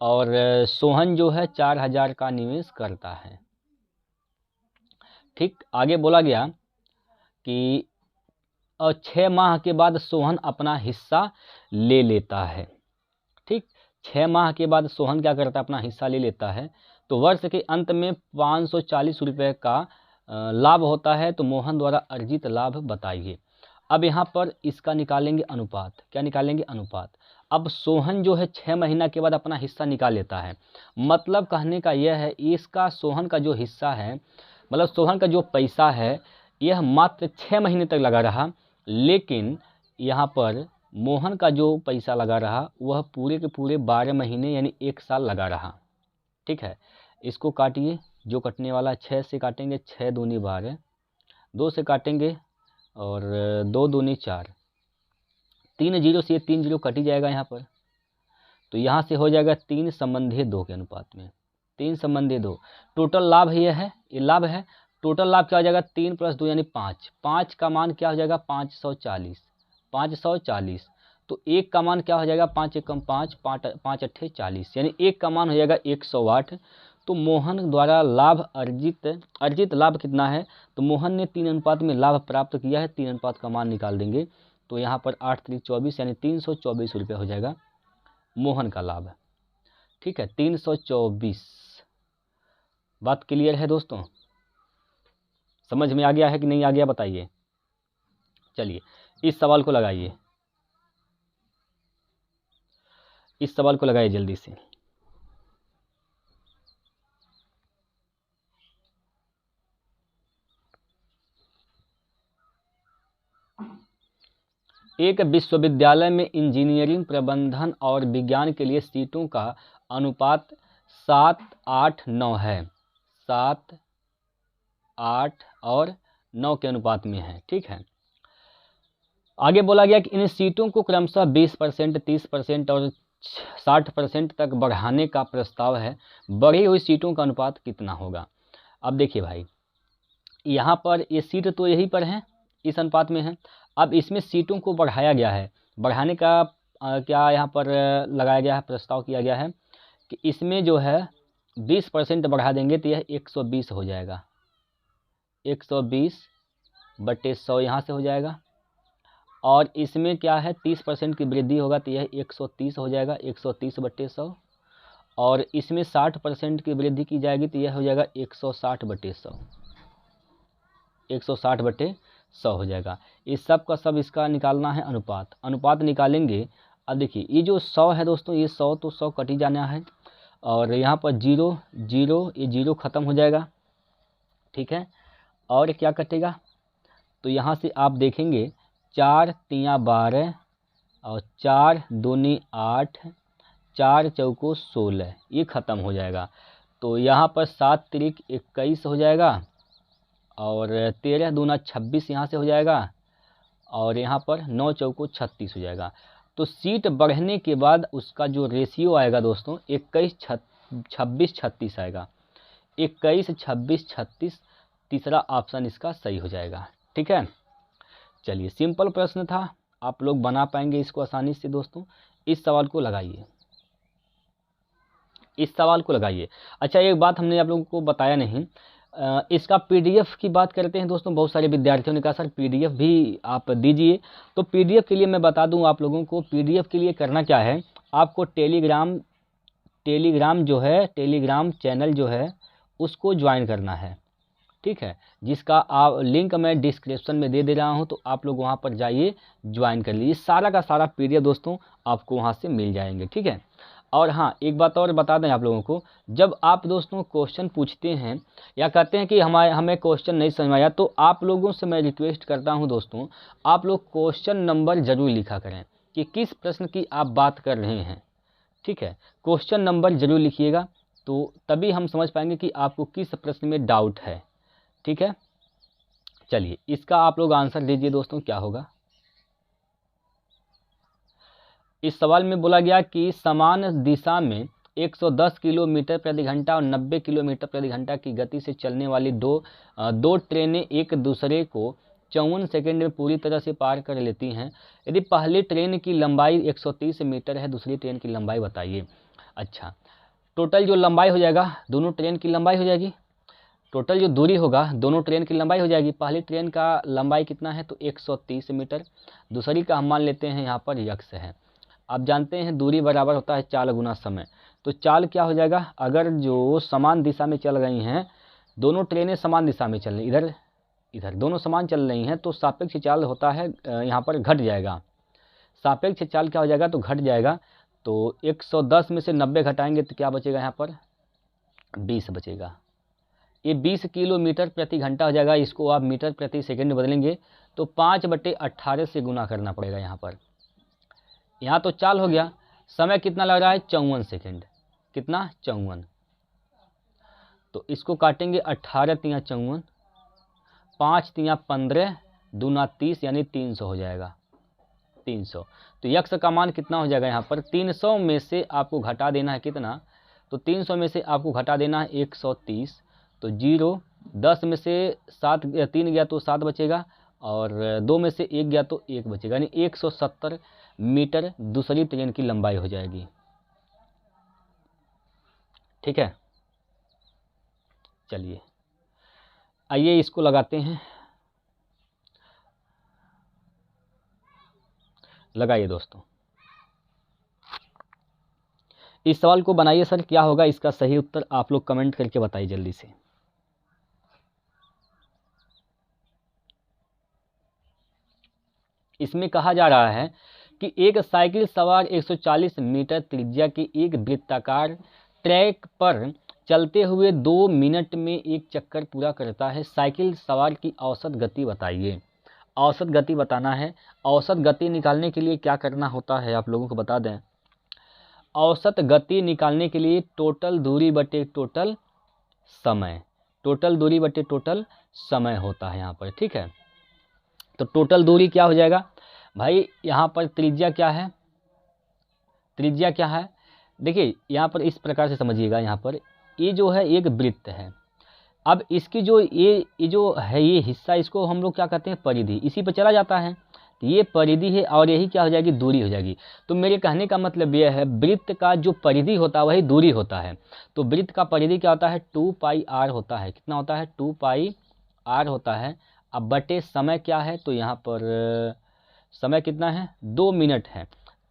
Speaker 1: और सोहन जो है 4,000 का निवेश करता है। ठीक, आगे बोला गया कि 6 माह के बाद सोहन अपना हिस्सा ले लेता है। ठीक, 6 माह के बाद सोहन क्या करता है, अपना हिस्सा ले लेता है। तो वर्ष के अंत में 540 रुपये का लाभ होता है। तो मोहन द्वारा अर्जित लाभ बताइए। अब यहाँ पर इसका निकालेंगे अनुपात। क्या निकालेंगे? अनुपात। अब सोहन जो है 6 महीना के बाद अपना हिस्सा निकाल लेता है, मतलब कहने का यह है इसका सोहन का जो हिस्सा है, मतलब सोहन का जो पैसा है, यह मात्र 6 महीने तक लगा रहा, लेकिन यहाँ पर मोहन का जो पैसा लगा रहा वह पूरे के पूरे 12 महीने यानी 1 साल लगा रहा। ठीक है, इसको काटिए, जो कटने वाला 6 से काटेंगे, 6 दूनी 12, 2 से काटेंगे और 2 दूनी 4, 3 जीरो से 3 जीरो कट ही जाएगा यहाँ पर। तो यहाँ से हो जाएगा 3 संबंधी 2 के अनुपात में, 3 संबंधी 2। टोटल लाभ ये है, ये लाभ है। टोटल लाभ क्या हो जाएगा, 3 + 2 यानी 5। 5 का मान क्या हो जाएगा, 540, 540। तो 1 का मान क्या हो जाएगा, 5 एकम 5, 5 अट्ठे 40, यानी 1 का मान हो जाएगा 108। तो मोहन द्वारा लाभ अर्जित लाभ कितना है, तो मोहन ने 3 अनुपात में लाभ प्राप्त किया है। 3 अनुपात का मान निकाल देंगे, तो यहाँ पर 8 त्रिक 24 यानी 324 रुपये हो जाएगा मोहन का लाभ। ठीक है, 324। बात क्लियर है दोस्तों? समझ में आ गया है कि नहीं आ गया, बताइए। चलिए इस सवाल को लगाइए, इस सवाल को लगाइए जल्दी से। एक विश्वविद्यालय में इंजीनियरिंग, प्रबंधन और विज्ञान के लिए सीटों का अनुपात 7, 8, 9 है। 7, 8 और 9 के अनुपात में है। ठीक है, आगे बोला गया कि इन सीटों को क्रमशः 20%, 30% और 60% तक बढ़ाने का प्रस्ताव है। बढ़ी हुई सीटों का अनुपात कितना होगा? अब देखिए भाई, यहाँ पर ये सीट तो यहीं पर है, इस अनुपात में है। अब इसमें सीटों को बढ़ाया गया है। बढ़ाने का क्या यहाँ पर लगाया गया है, प्रस्ताव किया गया है कि इसमें जो है 20% बढ़ा देंगे तो यह 120 हो जाएगा। 120/100 यहाँ से हो जाएगा। और इसमें क्या है 30% की वृद्धि होगा तो यह 130 हो जाएगा, 130/100। और इसमें 60% की वृद्धि की जाएगी तो यह हो जाएगा 160/100, 160/100 हो जाएगा। इस सब का सब इसका निकालना है अनुपात। अनुपात निकालेंगे। अब देखिए ये जो 100 है दोस्तों, ये 100 तो 100 कट ही जाना है। और यहाँ पर 0 0, ये 0 ख़त्म हो जाएगा, ठीक है। और क्या कटेगा, तो यहाँ से आप देखेंगे 4 तियाँ 12 और 4 दूनी 8, 4 चौको 16, ये ख़त्म हो जाएगा। तो यहाँ पर 7 तिरिक 21 हो जाएगा और 13 दूना 26 यहाँ से हो जाएगा। और यहाँ पर 9 चौको 36 हो जाएगा। तो सीट बढ़ने के बाद उसका जो रेशियो आएगा दोस्तों 21 26 36 आएगा। 21 26 36 तीसरा ऑप्शन इसका सही हो जाएगा, ठीक है। चलिए सिंपल प्रश्न था, आप लोग बना पाएंगे इसको आसानी से दोस्तों। इस सवाल को लगाइए, इस सवाल को लगाइए। अच्छा एक बात हमने आप लोगों को बताया नहीं, इसका पीडीएफ की बात करते हैं दोस्तों। बहुत सारे विद्यार्थियों ने कहा सर पीडीएफ भी आप दीजिए, तो पीडीएफ के लिए मैं बता दूं आप लोगों को। पीडीएफ के लिए करना क्या है, आपको टेलीग्राम जो है, टेलीग्राम चैनल जो है उसको ज्वाइन करना है, ठीक है। जिसका आप लिंक मैं डिस्क्रिप्शन में दे रहा हूं, तो आप लोग वहां पर जाइए, ज्वाइन कर लीजिए। सारा का सारा पीडीएफ दोस्तों आपको वहां से मिल जाएंगे, ठीक है। और हाँ एक बात और बता दें आप लोगों को, जब आप दोस्तों क्वेश्चन पूछते हैं या कहते हैं कि हमें क्वेश्चन नहीं समझ में आया, तो आप लोगों से मैं रिक्वेस्ट करता हूं दोस्तों, आप लोग क्वेश्चन नंबर ज़रूर लिखा करें कि किस प्रश्न की आप बात कर रहे हैं, ठीक है। क्वेश्चन नंबर ज़रूर लिखिएगा, तो तभी हम समझ पाएंगे कि आपको किस प्रश्न में डाउट है, ठीक है। चलिए इसका आप लोग आंसर दीजिए दोस्तों, क्या होगा। इस सवाल में बोला गया कि समान दिशा में 110 किलोमीटर प्रति घंटा और 90 किलोमीटर प्रति घंटा की गति से चलने वाली दो ट्रेनें एक दूसरे को 54 सेकंड में पूरी तरह से पार कर लेती हैं। यदि पहली ट्रेन की लंबाई 130 मीटर है, दूसरी ट्रेन की लंबाई बताइए। अच्छा टोटल जो लंबाई हो जाएगा, दोनों ट्रेन की लंबाई हो जाएगी, टोटल जो दूरी होगा दोनों ट्रेन की लंबाई हो जाएगी। पहली ट्रेन का लंबाई कितना है, तो 130 मीटर। दूसरी का हम मान लेते हैं यहाँ पर यक्स है। आप जानते हैं दूरी बराबर होता है चाल गुना समय। तो चाल क्या हो जाएगा, अगर जो समान दिशा में चल रही हैं, दोनों ट्रेनें समान दिशा में चल रही, इधर दोनों समान चल रही हैं, तो सापेक्ष चाल होता है यहाँ पर घट जाएगा। सापेक्ष चाल क्या हो जाएगा, तो घट जाएगा। तो 110 में से 90 घटाएंगे तो क्या बचेगा, यहाँ पर 20 बचेगा। ये 20 किलोमीटर प्रति घंटा हो जाएगा। इसको आप मीटर प्रति सेकंड बदलेंगे तो 5/18 से गुना करना पड़ेगा। यहाँ पर यहाँ तो चाल हो गया, समय कितना लग रहा है 54 सेकंड, कितना 54। तो इसको काटेंगे 18 तियाँ 54, 5 तियाँ 15, दूना 30 यानी 300 हो जाएगा, 300। तो यक्स का मान कितना हो जाएगा, यहाँ पर 300 में से आपको घटा देना है कितना, तो 300 में से आपको घटा देना है 130। तो 0 10 में से 7 3 गया तो 7 बचेगा, और 2 में से 1 गया तो 1 बचेगा, यानी 170 मीटर दूसरी ट्रेन की लंबाई हो जाएगी, ठीक है। चलिए आइए इसको लगाते हैं, लगाइए दोस्तों। इस सवाल को बनाइए सर, क्या होगा इसका सही उत्तर, आप लोग कमेंट करके बताइए जल्दी से। इसमें कहा जा रहा है कि एक साइकिल सवार 140 मीटर त्रिज्या की एक वृत्ताकार ट्रैक पर चलते हुए 2 मिनट में एक चक्कर पूरा करता है। साइकिल सवार की औसत गति बताइए। औसत गति बताना है। औसत गति निकालने के लिए क्या करना होता है आप लोगों को बता दें। औसत गति निकालने के लिए टोटल दूरी बटे टोटल समय, टोटल दूरी बटे टोटल समय होता है यहाँ पर, ठीक है। तो टोटल दूरी क्या हो जाएगा भाई, यहाँ पर त्रिज्या क्या है, त्रिज्या क्या है, देखिए यहाँ पर इस प्रकार से समझिएगा। यहाँ पर ये जो है एक वृत्त है, अब इसकी जो ये जो है ये हिस्सा, इसको हम लोग क्या कहते हैं परिधि, इसी पर चला जाता है। तो ये परिधि है और यही क्या हो जाएगी, दूरी हो जाएगी। तो मेरे कहने का मतलब यह है वृत्त का जो परिधि होता है वही दूरी होता है। तो वृत्त का परिधि क्या होता है, 2πr होता है। कितना होता है, 2πr होता है। अब बटे समय क्या है, तो यहाँ पर समय कितना है, 2 मिनट है।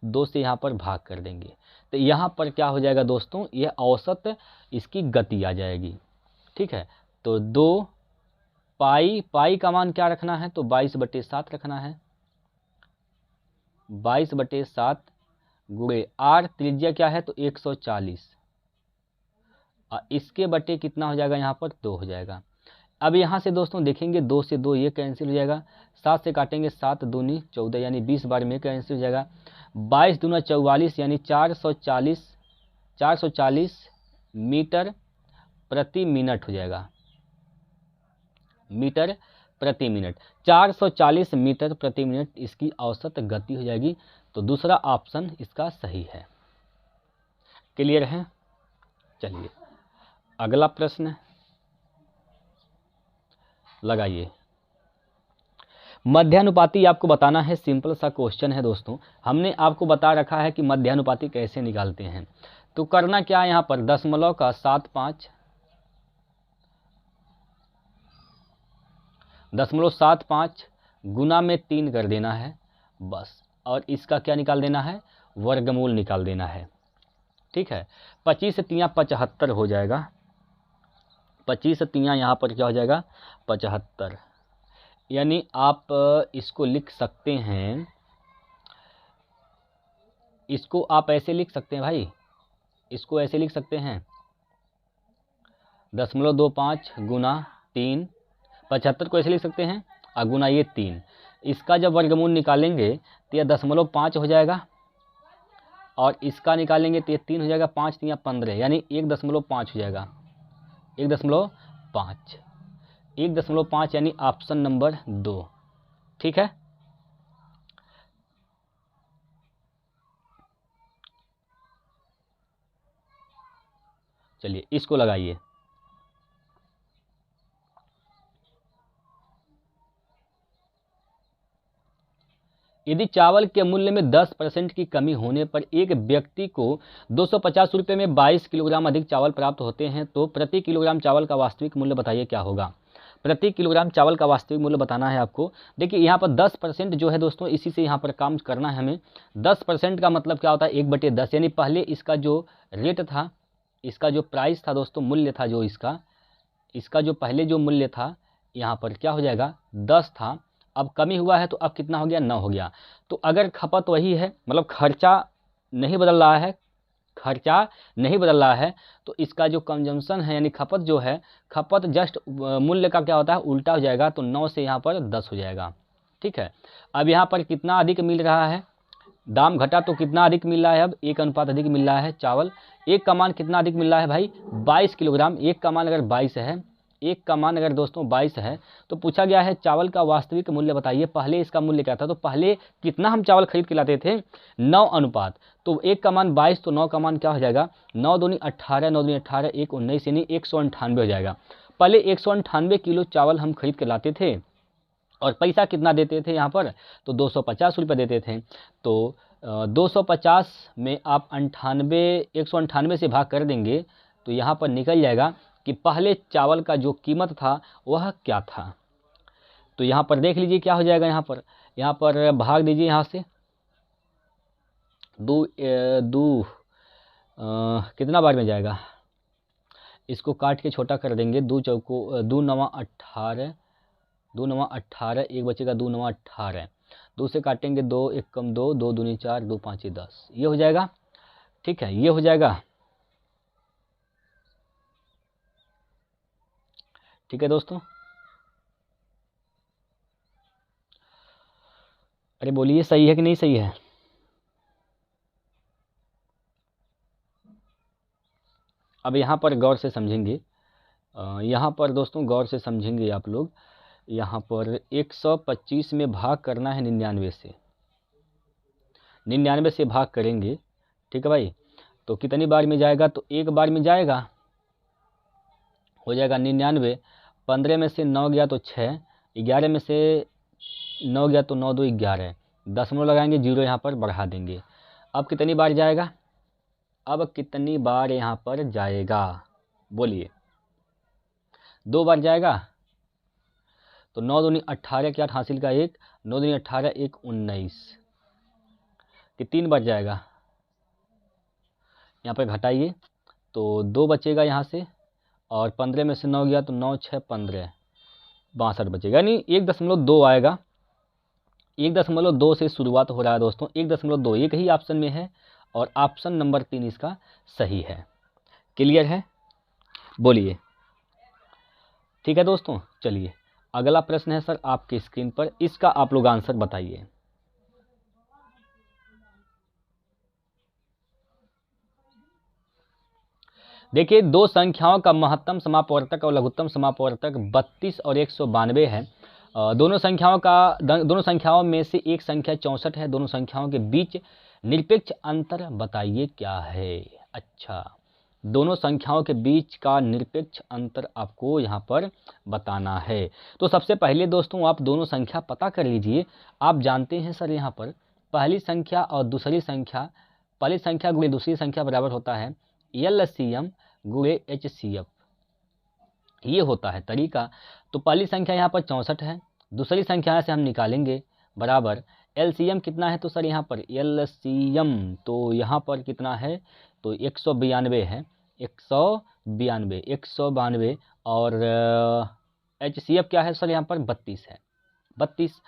Speaker 1: 2 से यहाँ पर भाग कर देंगे तो यहाँ पर क्या हो जाएगा दोस्तों, यह औसत इसकी गति आ जाएगी। ठीक है, तो 2 पाई का मान क्या रखना है, तो 22/7 रखना है। 22/7 गुणे आर त्रिज्या क्या है, तो 140। और इसके बटे कितना हो जाएगा, यहाँ पर 2 हो जाएगा। अब यहाँ से दोस्तों देखेंगे 2 से 2 ये कैंसिल हो जाएगा। 7 से काटेंगे 7 दूनी 14 यानी 20 बार में कैंसिल हो जाएगा। 22 दूना 44 यानी 440 मीटर प्रति मिनट हो जाएगा। मीटर प्रति मिनट 440 मीटर प्रति मिनट इसकी औसत गति हो जाएगी। तो दूसरा ऑप्शन इसका सही है। क्लियर है। चलिए अगला प्रश्न लगाइए। मध्यानुपाती आपको बताना है, सिंपल सा क्वेश्चन है दोस्तों। हमने आपको बता रखा है कि मध्यानुपाती कैसे निकालते हैं। तो करना क्या है, यहाँ पर 0.75 गुना में 3 कर देना है बस। और इसका क्या निकाल देना है, वर्गमूल निकाल देना है। ठीक है, 25 से 3 75 हो जाएगा। 25 से 3 यहाँ पर क्या हो जाएगा, 75। यानी आप इसको लिख सकते हैं, इसको आप ऐसे लिख सकते हैं भाई, इसको ऐसे लिख सकते हैं 0.25 गुना 3, 75 को ऐसे लिख सकते हैं और गुना ये 3। इसका जब वर्गमूल निकालेंगे तो यह 0.5 हो जाएगा और इसका निकालेंगे तो ये 3 हो जाएगा। 5 3 15 यानी 1.5 हो जाएगा। 1.5 यानी ऑप्शन नंबर 2। ठीक है, चलिए इसको लगाइए। यदि चावल के मूल्य में 10% की कमी होने पर एक व्यक्ति को 250 रुपये में 22 किलोग्राम अधिक चावल प्राप्त होते हैं, तो प्रति किलोग्राम चावल का वास्तविक मूल्य बताइए क्या होगा। प्रति किलोग्राम चावल का वास्तविक मूल्य बताना है आपको। देखिए यहाँ पर 10% जो है दोस्तों, इसी से यहाँ पर काम करना है हमें। 10% का मतलब क्या होता है, 1/10 यानी पहले इसका जो रेट था, इसका जो प्राइस था दोस्तों, मूल्य था जो इसका जो पहले जो मूल्य था यहाँ पर क्या हो जाएगा, 10 था। अब कमी हुआ है तो अब कितना हो गया, 9 हो गया। तो अगर खपत वही है, मतलब खर्चा नहीं बदल रहा है, तो इसका जो कंजम्पशन है यानी खपत जो है, खपत जस्ट मूल्य का क्या होता है, उल्टा हो जाएगा। तो 9 से यहाँ पर 10 हो जाएगा। ठीक है, अब यहाँ पर कितना अधिक मिल रहा है, दाम घटा तो कितना अधिक मिल रहा है, अब 1 अनुपात अधिक मिल रहा है चावल। एक का मान कितना अधिक मिल रहा है भाई, 22 किलोग्राम। एक का मान अगर 22 है, एक का मान अगर दोस्तों 22 है, तो पूछा गया है चावल का वास्तविक मूल्य बताइए। पहले इसका मूल्य क्या था, तो पहले कितना हम चावल खरीद के लाते थे, 9 अनुपात। तो एक का मान 22 तो 9 का मान क्या हो जाएगा, 9 दूनी 18, 9 दूनी 18, 1 19 यानी 198 हो जाएगा। पहले 198 किलो चावल हम खरीद के लाते थे और पैसा कितना देते थे यहाँ पर, तो 250 रुपये देते थे। तो 250 में आप 198 से भाग कर देंगे तो यहाँ पर निकल जाएगा कि पहले चावल का जो कीमत था वह क्या था। तो यहाँ पर देख लीजिए क्या हो जाएगा, यहाँ पर भाग दीजिए यहाँ से कितना बार में जाएगा, इसको काट के छोटा कर देंगे। 2 चौको 2 9 18, 2 9 18, एक बचेगा 2 9 18। 2 से काटेंगे 2 1 कम 2, 2 दूनी 4, 2 5 10, ये हो जाएगा। ठीक है, ये हो जाएगा। ठीक है दोस्तों, अरे बोलिए सही है कि नहीं सही है। अब यहाँ पर गौर से समझेंगे, यहाँ पर दोस्तों गौर से समझेंगे आप लोग। यहाँ पर 125 में भाग करना है 99 से, 99 से भाग करेंगे। ठीक है भाई, तो कितनी बार में जाएगा, तो एक बार में जाएगा, हो जाएगा 99। 15 में से 9 गया तो 6, 11 में से 9 गया तो 9 2 11, दशमलव लगाएंगे, 0 यहाँ पर बढ़ा देंगे। अब कितनी बार जाएगा, अब कितनी बार यहाँ पर जाएगा, बोलिए। 2 बार जाएगा, तो 9 दूनी 18 के 8 हासिल का 1, 9 दूनी 18 1 19, कि 3 बार जाएगा। यहाँ पर घटाइए तो 2 बचेगा यहाँ से, और 15 में से 9 गया तो 9 6 15, 62 बचेगा, यानी 1.2 आएगा। 1.2 से शुरुआत हो रहा है दोस्तों, 1.2 एक ही ऑप्शन में है और ऑप्शन नंबर 3 इसका सही है। क्लियर है, बोलिए। ठीक है दोस्तों, चलिए अगला प्रश्न है सर आपके स्क्रीन पर, इसका आप लोग आंसर बताइए। देखिए, दो संख्याओं का महत्तम समापवर्तक और लघुत्तम समापवर्तक 32 और 192 है। दोनों संख्याओं में से एक संख्या 64 है। दोनों संख्याओं के बीच निरपेक्ष अंतर बताइए क्या है। अच्छा, दोनों संख्याओं के बीच का निरपेक्ष अंतर आपको यहाँ पर बताना है। तो सबसे पहले दोस्तों आप दोनों संख्या पता कर लीजिए। आप जानते हैं सर यहाँ पर पहली संख्या और दूसरी संख्या, पहली संख्या गुणे दूसरी संख्या बराबर होता है LCM गुणे HCF, ये होता है तरीका। तो पहली संख्या यहाँ पर 64 है, दूसरी संख्या से हम निकालेंगे बराबर LCM कितना है, तो सर यहाँ पर LCM तो यहाँ पर कितना है, तो 192 है, 192 और HCF क्या है सर यहाँ पर 32 है, 32।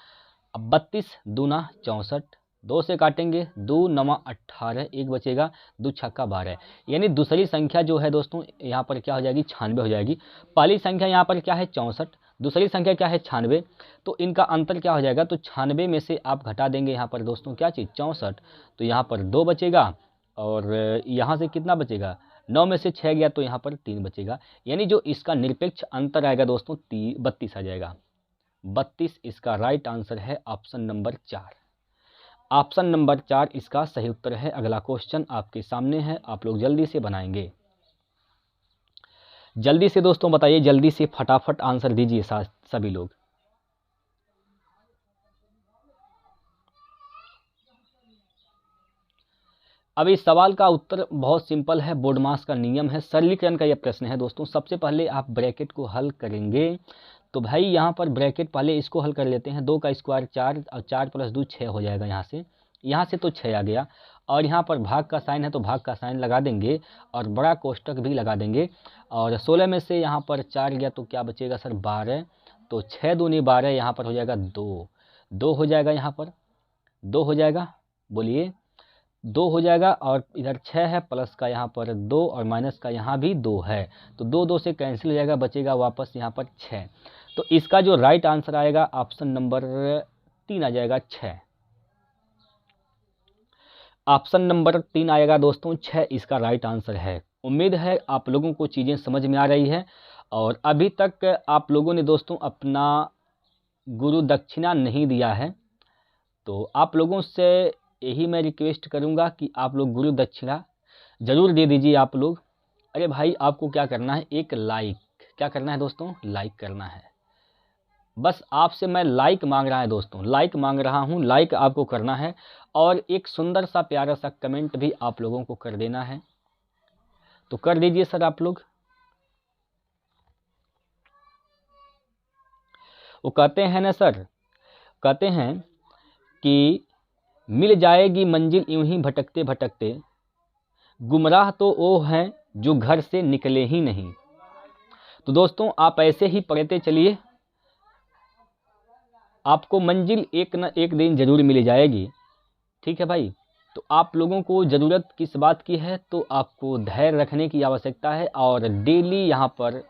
Speaker 1: अब 32 दूना 64, 2 से काटेंगे, 2 9 18, 1 बचेगा, 2 छक्का 12, यानी दूसरी संख्या जो है दोस्तों यहाँ पर क्या हो जाएगी, 96 हो जाएगी। पहली संख्या यहाँ पर क्या है 64, दूसरी संख्या क्या है 96, तो इनका अंतर क्या हो जाएगा, तो 96 में से आप घटा देंगे यहाँ पर दोस्तों क्या चीज़ 64, तो यहाँ पर 2 बचेगा और यहाँ से कितना बचेगा, 9 में से 6 गया तो यहाँ पर 3 बचेगा, यानी जो इसका निरपेक्ष अंतर आएगा दोस्तों 32 आ जाएगा। 32 इसका राइट आंसर है ऑप्शन नंबर 4। ऑप्शन नंबर 4 इसका सही उत्तर है। अगला क्वेश्चन आपके सामने है, आप लोग जल्दी से बनाएंगे। जल्दी से दोस्तों बताइए, जल्दी से फटाफट आंसर दीजिए सभी लोग। अब इस सवाल का उत्तर बहुत सिंपल है, बोर्डमास का नियम है, सरलीकरण का यह प्रश्न है दोस्तों। सबसे पहले आप ब्रैकेट को हल करेंगे, तो भाई यहाँ पर ब्रैकेट पहले इसको हल कर लेते हैं। 2 का स्क्वायर 4 और 4 + 2 6 हो जाएगा। यहाँ से तो 6 आ गया, और यहाँ पर भाग का साइन है तो भाग का साइन लगा देंगे और बड़ा कोष्टक भी लगा देंगे, और 16 में से यहाँ पर 4 गया तो क्या बचेगा सर 12, तो 6 दूनी 12, यहाँ पर हो जाएगा 2 हो जाएगा, यहाँ पर 2 हो जाएगा, बोलिए 2 हो जाएगा, और इधर 6 है, प्लस का यहाँ पर 2 और माइनस का यहाँ भी 2 है, तो 2 से कैंसिल हो जाएगा, बचेगा वापस यहाँ पर 6। तो इसका जो राइट आंसर आएगा ऑप्शन नंबर 3 आ जाएगा 6। ऑप्शन नंबर 3 आएगा दोस्तों 6 इसका राइट आंसर है। उम्मीद है आप लोगों को चीज़ें समझ में आ रही है, और अभी तक आप लोगों ने दोस्तों अपना गुरु दक्षिणा नहीं दिया है, तो आप लोगों से यही मैं रिक्वेस्ट करूंगा कि आप लोग गुरु दक्षिणा ज़रूर दे दीजिए आप लोग। अरे भाई आपको क्या करना है, एक लाइक, क्या करना है दोस्तों, लाइक करना है। बस आपसे मैं लाइक मांग रहा है दोस्तों, लाइक मांग रहा हूं, लाइक आपको करना है, और एक सुंदर सा प्यारा सा कमेंट भी आप लोगों को कर देना है, तो कर दीजिए सर आप लोग। वो कहते हैं ना सर, कहते हैं कि मिल जाएगी मंजिल यूं ही भटकते भटकते, गुमराह तो वो हैं जो घर से निकले ही नहीं। तो दोस्तों आप ऐसे ही पढ़ते चलिए, आपको मंजिल एक न एक दिन जरूर मिल जाएगी। ठीक है भाई, तो आप लोगों को ज़रूरत किस बात की है, तो आपको धैर्य रखने की आवश्यकता है और डेली यहाँ पर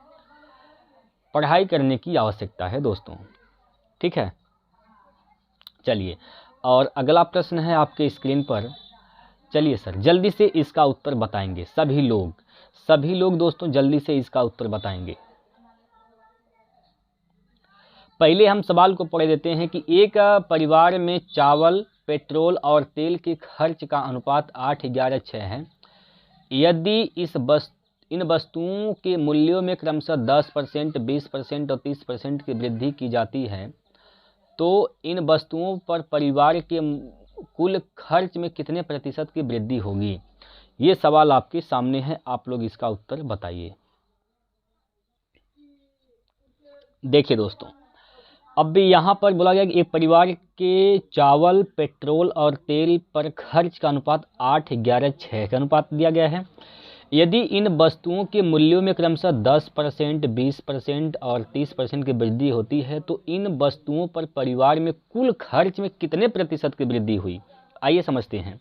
Speaker 1: पढ़ाई करने की आवश्यकता है दोस्तों। ठीक है, चलिए, और अगला प्रश्न है आपके स्क्रीन पर। चलिए सर जल्दी से इसका उत्तर बताएंगे सभी लोग दोस्तों, जल्दी से इसका उत्तर बताएंगे। पहले हम सवाल को पढ़ देते हैं कि एक परिवार में चावल, पेट्रोल और तेल के खर्च का अनुपात 8:11:6 है। यदि इन वस्तुओं के मूल्यों में क्रमशः 10%, 20% और 30% की वृद्धि की जाती है, तो इन वस्तुओं पर परिवार के कुल खर्च में कितने प्रतिशत की वृद्धि होगी। ये सवाल आपके सामने है, आप लोग इसका उत्तर बताइए। देखिए दोस्तों, अब भी यहाँ पर बोला गया कि एक परिवार के चावल, पेट्रोल और तेल पर खर्च का अनुपात 8:11:6 का अनुपात दिया गया है। यदि इन वस्तुओं के मूल्यों में क्रमशः 10%, 20% और 30% की वृद्धि होती है तो इन वस्तुओं पर परिवार में कुल खर्च में कितने प्रतिशत की वृद्धि हुई। आइए समझते हैं।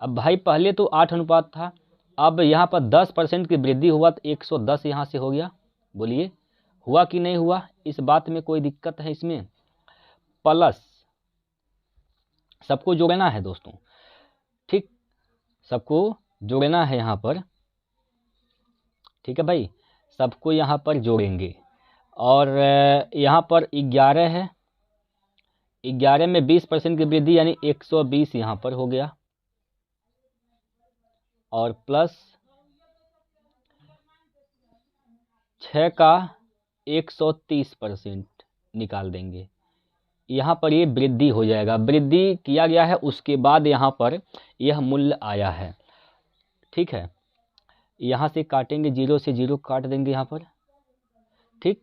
Speaker 1: अब भाई पहले तो 8 अनुपात था, अब यहाँ पर 10% की वृद्धि हुआ तो 110 यहाँ से हो गया। बोलिए हुआ कि नहीं हुआ, इस बात में कोई दिक्कत है इसमें। प्लस सबको जोड़ना है दोस्तों, ठीक, सबको जोड़ना है यहाँ पर, ठीक है भाई, सबको यहाँ पर जोड़ेंगे। और यहाँ पर 11 है, 11 में 20% की वृद्धि यानी 120 यहाँ पर हो गया, और प्लस 6 का 130% निकाल देंगे, यहाँ पर ये वृद्धि हो जाएगा। वृद्धि किया गया है उसके बाद यहाँ पर यह मूल्य आया है, ठीक है। यहाँ से काटेंगे, 0 से 0 काट देंगे यहाँ पर, ठीक।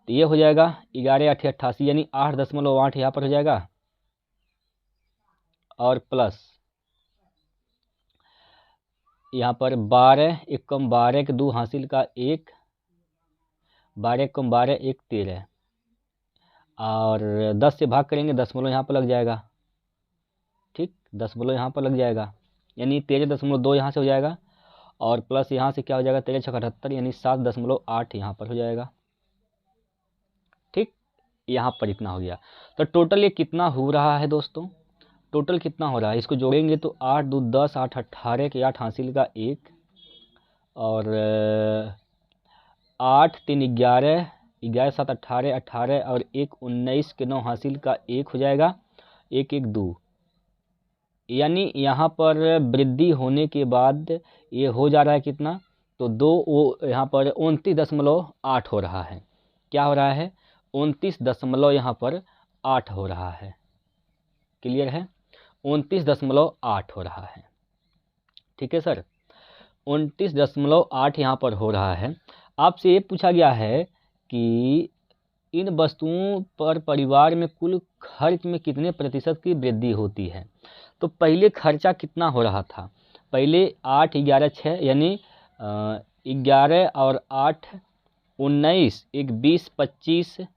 Speaker 1: तो ये हो जाएगा 11 8 88 यानी 8.8 यहाँ पर हो जाएगा, और प्लस यहाँ पर 12 एकम 12 के 2 हासिल का 1, 12 एकम 12 1 13, और 10 से भाग करेंगे, दशमलव यहाँ पर लग जाएगा, ठीक, दशमलव यहाँ पर लग जाएगा यानी 13.2 यहाँ से हो जाएगा, और प्लस यहाँ से क्या हो जाएगा 13 छक्का 78 यानी 7.8 यहाँ पर हो जाएगा, ठीक। यहाँ पर इतना हो गया। तो टोटल ये कितना हो रहा है दोस्तों, टोटल कितना हो रहा है, इसको जोड़ेंगे तो 8 2 10 8 18 के 8 हासिल का 1, और 8 3 11 11 7 18 18 और 1 19 के 9 हासिल का 1 हो जाएगा, 1 1 2 यानी यहाँ पर वृद्धि होने के बाद ये हो जा रहा है कितना, तो 2 यहाँ पर 29.8 हो रहा है। क्या हो रहा है, 29 यहाँ पर 8 हो रहा है। क्लियर है, 29.8 हो रहा है, ठीक है सर, 29.8 यहाँ पर हो रहा है। आपसे ये पूछा गया है कि इन वस्तुओं पर परिवार में कुल खर्च में कितने प्रतिशत की वृद्धि होती है। तो पहले खर्चा कितना हो रहा था, पहले 8 11 6 यानी 11 और 8 19 1 20 25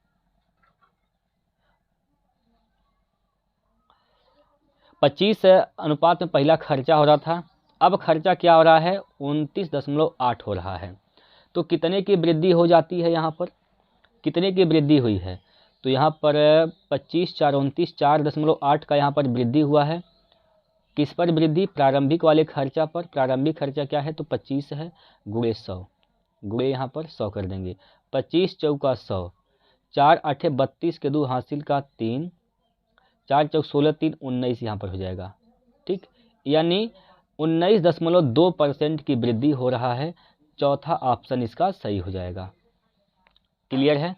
Speaker 1: अनुपात में पहला खर्चा हो रहा था। अब खर्चा क्या हो रहा है, 29.8 हो रहा है। तो कितने की वृद्धि हो जाती है, यहाँ पर कितने की वृद्धि हुई है, तो यहाँ पर 25 4 29 4.8 का यहाँ पर वृद्धि हुआ है। किस पर वृद्धि, प्रारंभिक वाले खर्चा पर। प्रारंभिक खर्चा क्या है, तो 25 है, गुणे 100, गुणे यहाँ पर 100 कर देंगे, 25 चौका 100, 4 8 32 के 2 हासिल का 3, 4 चौक 16 3 19 यहाँ पर हो जाएगा, ठीक, यानी 19.2% की वृद्धि हो रहा है। चौथा ऑप्शन इसका सही हो जाएगा। क्लियर है,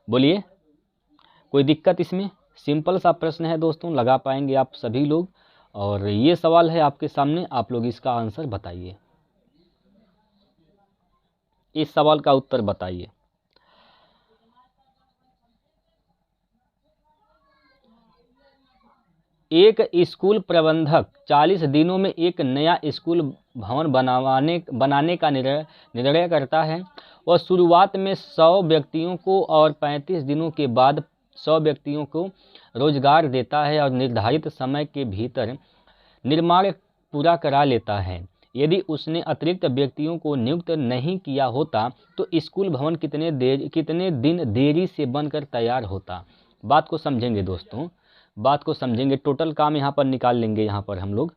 Speaker 1: बोलिए कोई दिक्कत इसमें, सिंपल सा प्रश्न है दोस्तों, लगा पाएंगे आप सभी लोग। और ये सवाल है आपके सामने, आप लोग इसका आंसर बताइए, इस सवाल का उत्तर बताइए। एक स्कूल प्रबंधक 40 दिनों में एक नया स्कूल भवन बनाने का निर्णय करता है। वह शुरुआत में 100 व्यक्तियों को और 35 दिनों के बाद 100 व्यक्तियों को रोजगार देता है और निर्धारित समय के भीतर निर्माण पूरा करा लेता है। यदि उसने अतिरिक्त व्यक्तियों को नियुक्त नहीं किया होता तो स्कूल भवन कितने दिन देरी से बनकर तैयार होता। बात को समझेंगे दोस्तों, बात को समझेंगे। टोटल काम यहाँ पर निकाल लेंगे, यहाँ पर हम लोग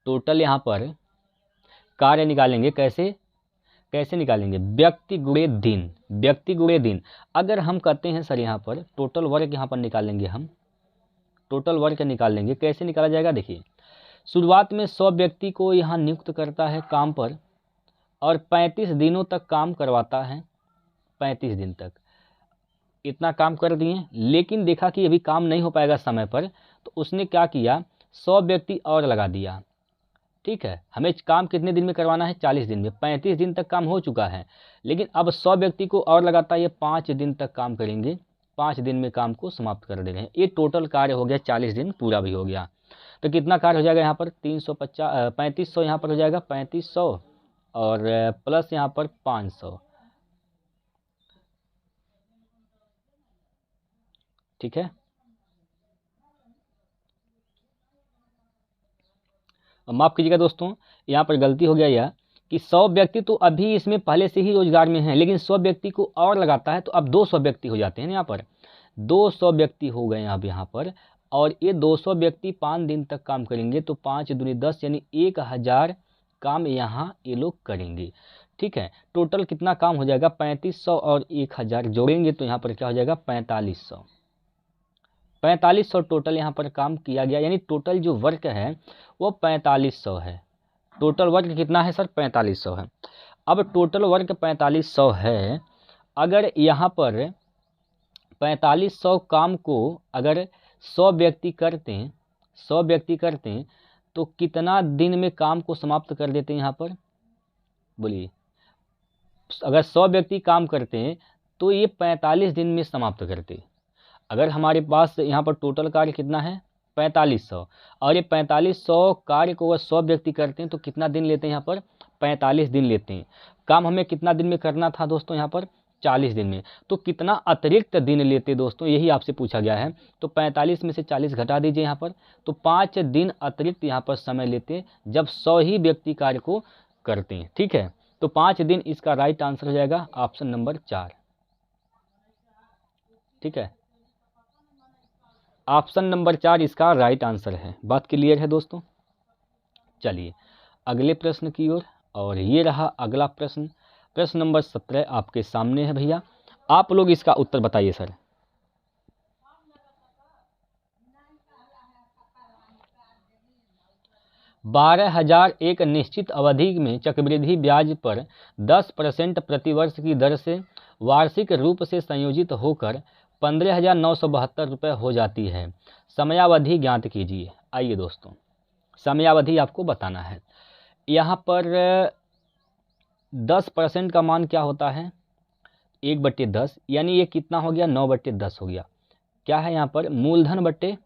Speaker 1: टोटल यहाँ पर कार्य निकालेंगे। कैसे निकालेंगे, व्यक्ति गुणे दिन, व्यक्ति गुणे दिन। अगर हम कहते हैं सर यहाँ पर टोटल वर्क यहाँ पर निकालेंगे, हम टोटल वर्क निकाल लेंगे। कैसे निकाला जाएगा, देखिए शुरुआत में 100 व्यक्ति को यहाँ नियुक्त करता है काम पर और 35 दिनों तक काम करवाता है, 35 दिन तक। इतना काम कर दिए, लेकिन देखा कि अभी काम नहीं हो पाएगा समय पर, तो उसने क्या किया, 100 व्यक्ति और लगा दिया। ठीक है, हमें काम कितने दिन में करवाना है, 40 दिन में। 35 दिन तक काम हो चुका है, लेकिन अब 100 व्यक्ति को और लगाता है, ये 5 दिन तक काम करेंगे, 5 दिन में काम को समाप्त कर दे रहे हैं। ये टोटल कार्य हो गया, 40 दिन पूरा भी हो गया। तो कितना कार्य हो जाएगा यहाँ पर, 3500 यहाँ पर हो जाएगा, 3500 और प्लस यहाँ पर 500। ठीक है, माफ़ कीजिएगा दोस्तों, यहाँ पर गलती हो गया यह कि 100 व्यक्ति तो अभी इसमें पहले से ही रोजगार में हैं, लेकिन 100 व्यक्ति को और लगाता है तो अब 200 व्यक्ति हो जाते हैं। यहाँ पर 200 व्यक्ति हो गए अब यहाँ पर, और ये 200 व्यक्ति 5 दिन तक काम करेंगे, तो 5 दूनी 10 यानी 1000 काम यहाँ ये लोग करेंगे। ठीक है, टोटल कितना काम हो जाएगा, 3500 और 1000 जोड़ेंगे तो यहाँ पर क्या हो जाएगा, 4500। 4500 टोटल यहाँ पर काम किया गया, यानी टोटल जो वर्क है वो 4500 है। टोटल वर्क कितना है सर, 4500 है। अब टोटल वर्क 4500 है, अगर यहाँ पर 4500 काम को अगर 100 व्यक्ति करते हैं, 100 व्यक्ति करते हैं तो कितना दिन में काम को समाप्त कर देते हैं यहाँ पर, बोलिए। अगर 100 व्यक्ति काम करते हैं तो ये 45 दिन में समाप्त करते हैं। अगर हमारे पास यहाँ पर टोटल कार्य कितना है, 4500, और ये 4500 कार्य को अगर 100 व्यक्ति करते हैं तो कितना दिन लेते हैं यहाँ पर, 45 दिन लेते हैं। काम हमें कितना दिन में करना था दोस्तों, यहाँ पर 40 दिन में, तो कितना अतिरिक्त दिन लेते दोस्तों, यही आपसे पूछा गया है। तो 45 में से 40 घटा दीजिए यहाँ पर, तो 5 दिन अतिरिक्त यहाँ पर समय लेते हैं जब 100 ही व्यक्ति कार्य को करते हैं। ठीक है, तो 5 दिन इसका राइट आंसर हो जाएगा ऑप्शन नंबर 4। ठीक है, ऑप्शन नंबर 4 इसका राइट आंसर है। बात क्लियर है दोस्तों। चलिए अगले प्रश्न की ओर, और ये रहा अगला प्रश्न, प्रश्न नंबर 17 आपके सामने है भैया। आप लोग इसका उत्तर बताइए सर। $12,000 एक निश्चित अवधि में चक्रवृद्धि ब्याज पर 10% प्रतिवर्ष की दर से वार्षिक रूप से संयोजित होकर 15,972 रुपये हो जाती है। समयावधि ज्ञात कीजिए। आइए दोस्तों, समयावधि आपको बताना है। यहाँ पर 10% का मान क्या होता है, 1/10, यानी ये कितना हो गया, 9/10 हो गया। क्या है यहाँ पर, मूलधन बट्टे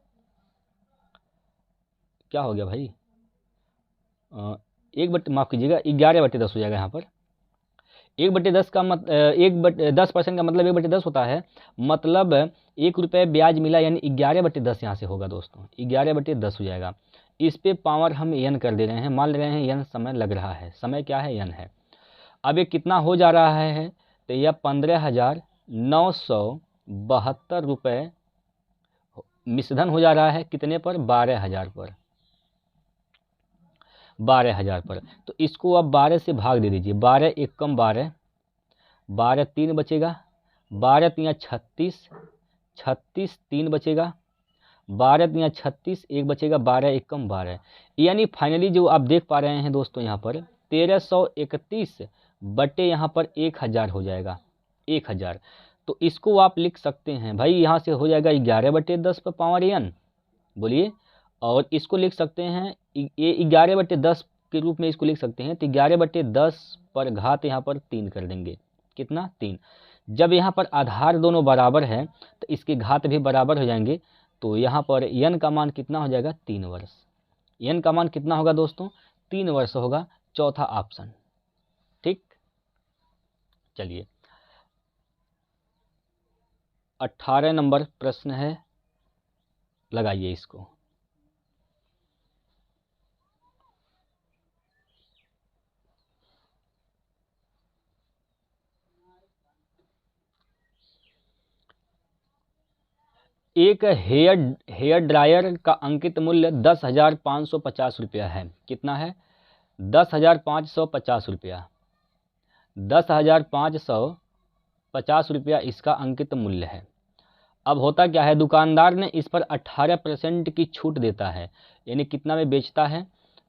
Speaker 1: क्या हो गया भाई, माफ़ कीजिएगा, 11/10 हो जाएगा यहाँ पर। 1/10 का 10% का मतलब 1/10 होता है, मतलब 1 रुपये ब्याज मिला, यानी 11/10 यहाँ से होगा दोस्तों, 11/10 हो जाएगा। इस पे पावर हम n कर दे रहे हैं, मान ले रहे हैं n समय लग रहा है, समय क्या है, n है। अब ये कितना हो जा रहा है, तो यह 15,972 रुपये मिश्रधन हो जा रहा है, कितने पर, 12,000 पर, 12,000 पर। तो इसको अब 12 से भाग दे दीजिए, 12 एकम 12, 12 3 बचेगा, 12 3 36, 36 3 बचेगा, 12 3 36 1 बचेगा, 12 एकम 12, यानी फाइनली जो आप देख पा रहे हैं दोस्तों यहाँ पर 1331 बटे यहाँ पर 1000 हो जाएगा, 1000। तो इसको आप लिख सकते हैं भाई, यहाँ से हो जाएगा 11/10 पर पावर n, बोलिए। और इसको लिख सकते हैं, ये 11/10 के रूप में इसको लिख सकते हैं, तो 11/10 पर घात यहाँ पर 3 कर देंगे, कितना, 3। जब यहाँ पर आधार दोनों बराबर है तो इसके घात भी बराबर हो जाएंगे, तो यहाँ पर n का मान कितना हो जाएगा, 3 वर्ष। n का मान कितना होगा दोस्तों, 3 वर्ष होगा, चौथा ऑप्शन। ठीक, चलिए 18 नंबर प्रश्न है, लगाइए इसको। एक हेयर ड्रायर का अंकित मूल्य 10,550 रुपया है। कितना है, 10,550 रुपया, 10,550 रुपया इसका अंकित मूल्य है। अब होता क्या है, दुकानदार ने इस पर 18% की छूट देता है, यानी कितना में बेचता है,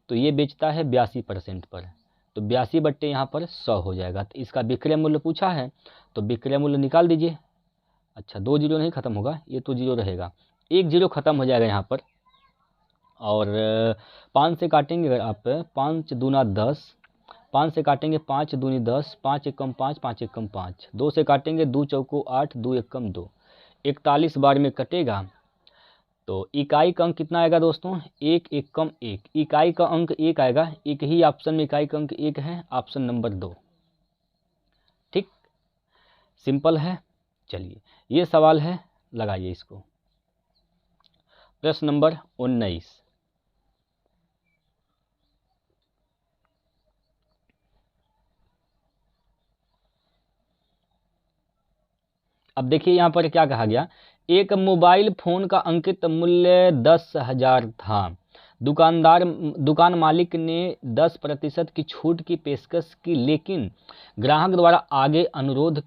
Speaker 1: तो ये बेचता है 82% पर, तो 82 बट्टे यहाँ पर 100 हो जाएगा। तो इसका विक्रय मूल्य पूछा है, तो विक्रय मूल्य निकाल दीजिए। अच्छा 2 जीरो नहीं ख़त्म होगा, ये तो जीरो रहेगा, 1 जीरो ख़त्म हो जाएगा यहाँ पर। और 5 से काटेंगे अगर आप, 5 दूना 10, 5 से काटेंगे 5 दूनी 10, 5 एकम 5, 5 एकम 5, 2 से काटेंगे 2 चौको 8, 2 एकम 2, 41 बार में कटेगा। तो इकाई का अंक कितना आएगा दोस्तों, 1 एकम 1, इकाई का अंक 1 आएगा, एक ही ऑप्शन में इकाई का अंक 1 है, ऑप्शन नंबर 2। ठीक, सिंपल है। चलिए ये सवाल है, लगाइए इसको। प्रश्न नंबर 19, अब देखिए यहाँ पर क्या कहा गया, एक मोबाइल फोन का अंकित मूल्य 10,000 था। दुकान मालिक ने 10% की छूट की पेशकश की, लेकिन ग्राहक द्वारा आगे अनुरोध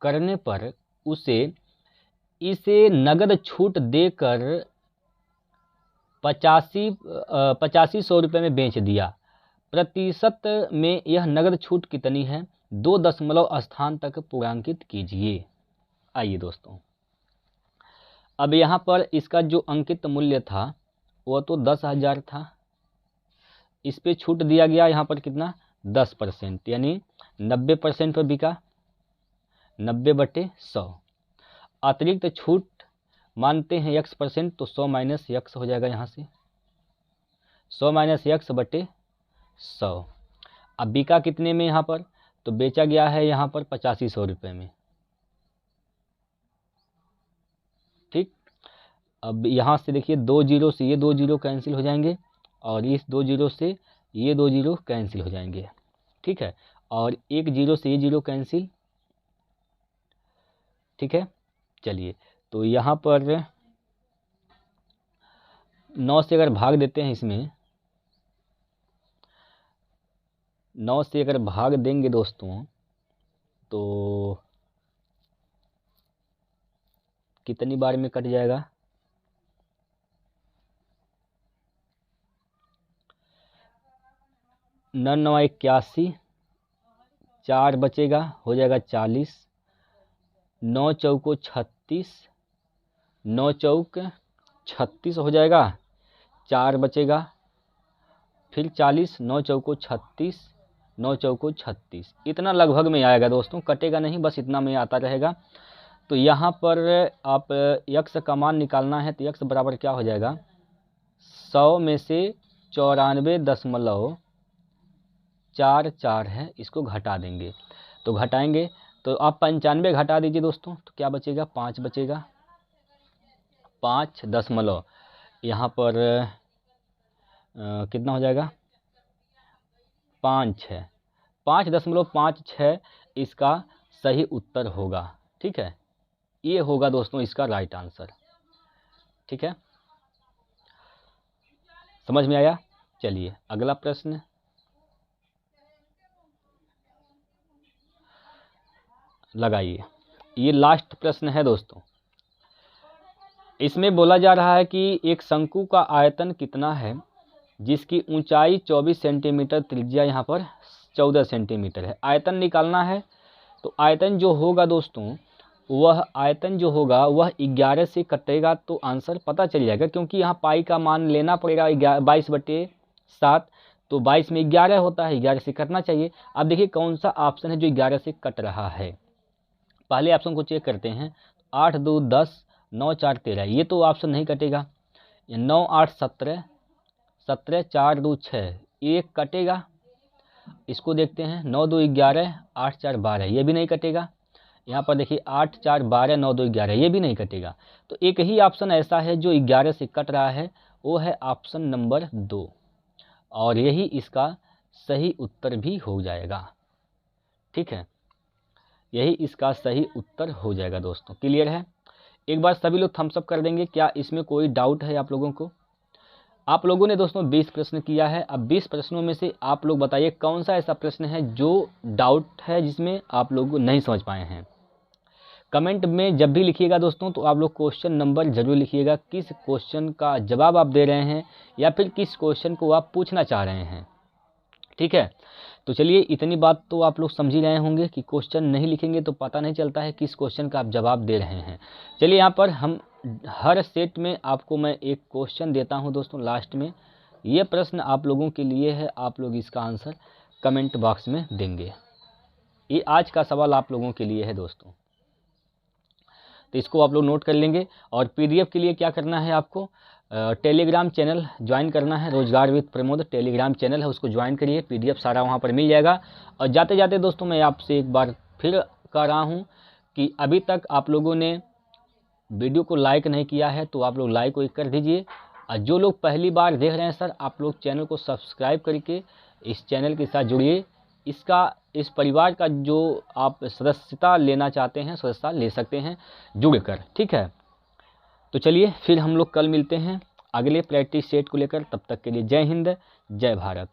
Speaker 1: करने पर उसे इसे नगद छूट देकर 8500 रुपये में बेच दिया। प्रतिशत में यह नगद छूट कितनी है, 2 दशमलव स्थान तक पूर्णांकित कीजिए। आइए दोस्तों, अब यहाँ पर इसका जो अंकित मूल्य था वो तो 10,000 था, इस पे छूट दिया गया यहाँ पर कितना, 10%, यानी 90% पर बिका, 90/100। अतिरिक्त छूट मानते हैं x%, तो 100 माइनस x हो जाएगा यहाँ से, 100 माइनस x/100। अब बिका कितने में यहाँ पर, तो बेचा गया है यहाँ पर 8500 रुपये में। ठीक, अब यहाँ से देखिए 2 जीरो से ये 2 जीरो कैंसिल हो जाएंगे, और इस 2 जीरो से ये 2 जीरो कैंसिल हो जाएंगे। ठीक है, और 1 जीरो से ये जीरो कैंसिल। ठीक है, चलिए तो यहाँ पर 9 से अगर भाग देते हैं, इसमें 9 से अगर भाग देंगे दोस्तों तो कितनी बार में कट जाएगा, 9 9 81, 4 बचेगा, हो जाएगा 40, 9 चौको 36, 9 चौक 36 हो जाएगा, 4 बचेगा, फिर 40, 9 चौको 36, 9 चौको 36, इतना लगभग में आएगा दोस्तों, कटेगा नहीं, बस इतना में आता रहेगा। तो यहाँ पर आप यक्स का मान निकालना है, तो यक्स बराबर क्या हो जाएगा, 100 में से 94.44 है, इसको घटा देंगे, तो घटाएंगे तो आप 95 घटा दीजिए दोस्तों, तो क्या बचेगा, 5 बचेगा, 5 दशमलव यहाँ पर कितना हो जाएगा, 5.6, 5.56 इसका सही उत्तर होगा। ठीक है, ये होगा दोस्तों इसका राइट आंसर। ठीक है, समझ में आया। चलिए अगला प्रश्न, लगाइए, ये लास्ट प्रश्न है दोस्तों। इसमें बोला जा रहा है कि एक शंकु का आयतन कितना है, जिसकी ऊंचाई 24 सेंटीमीटर, त्रिज्या यहाँ पर 14 सेंटीमीटर है। आयतन निकालना है, तो आयतन जो होगा दोस्तों, वह आयतन जो होगा वह 11 से कटेगा, तो आंसर पता चल जाएगा, क्योंकि यहाँ पाई का मान लेना पड़ेगा 22/7, तो 22 में 11 होता है, 11 से कटना चाहिए। अब देखिए कौन सा ऑप्शन है जो 11 से कट रहा है, पहले ऑप्शन को चेक करते हैं। 8 2 10, 9 4 13, ये तो ऑप्शन नहीं कटेगा। 9 8 17, 17 4 2 6, एक कटेगा। इसको देखते हैं, 9 2 11, 8 4 12, ये भी नहीं कटेगा। यहाँ पर देखिए 8 4 12, 9 2 11, ये भी नहीं कटेगा। तो एक ही ऑप्शन ऐसा है जो 11 से कट रहा है, वो है ऑप्शन नंबर 2, और यही इसका सही उत्तर भी हो जाएगा। ठीक है, यही इसका सही उत्तर हो जाएगा दोस्तों। क्लियर है, एक बार सभी लोग थम्स अप कर देंगे। क्या इसमें कोई डाउट है आप लोगों को? आप लोगों ने दोस्तों 20 प्रश्न किया है। अब 20 प्रश्नों में से आप लोग बताइए कौन सा ऐसा प्रश्न है जो डाउट है, जिसमें आप लोग नहीं समझ पाए हैं। कमेंट में जब भी लिखिएगा दोस्तों, तो आप लोग क्वेश्चन नंबर जरूर लिखिएगा, किस क्वेश्चन का जवाब आप दे रहे हैं या फिर किस क्वेश्चन को आप पूछना चाह रहे हैं। ठीक है, तो चलिए, इतनी बात तो आप लोग समझ ही रहे होंगे कि क्वेश्चन नहीं लिखेंगे तो पता नहीं चलता है किस क्वेश्चन का आप जवाब दे रहे हैं। चलिए, यहाँ पर हम हर सेट में आपको मैं एक क्वेश्चन देता हूँ दोस्तों लास्ट में। ये प्रश्न आप लोगों के लिए है, आप लोग इसका आंसर कमेंट बॉक्स में देंगे। ये आज का सवाल आप लोगों के लिए है दोस्तों, तो इसको आप लोग नोट कर लेंगे। और पीडीएफ के लिए क्या करना है, आपको टेलीग्राम चैनल ज्वाइन करना है। रोजगार विद प्रमोद टेलीग्राम चैनल है, उसको ज्वाइन करिए, पीडीएफ सारा वहाँ पर मिल जाएगा। और जाते जाते दोस्तों मैं आपसे एक बार फिर कह रहा हूँ कि अभी तक आप लोगों ने वीडियो को लाइक नहीं किया है तो आप लोग लाइक को कर दीजिए। और जो लोग पहली बार देख रहे हैं सर, आप लोग चैनल को सब्सक्राइब करके इस चैनल के साथ जुड़िए। इस परिवार का जो आप सदस्यता लेना चाहते हैं, सदस्यता ले सकते हैं जुड़कर, ठीक है। तो चलिए, फिर हम लोग कल मिलते हैं अगले प्रैक्टिस सेट को लेकर। तब तक के लिए जय हिंद, जय भारत।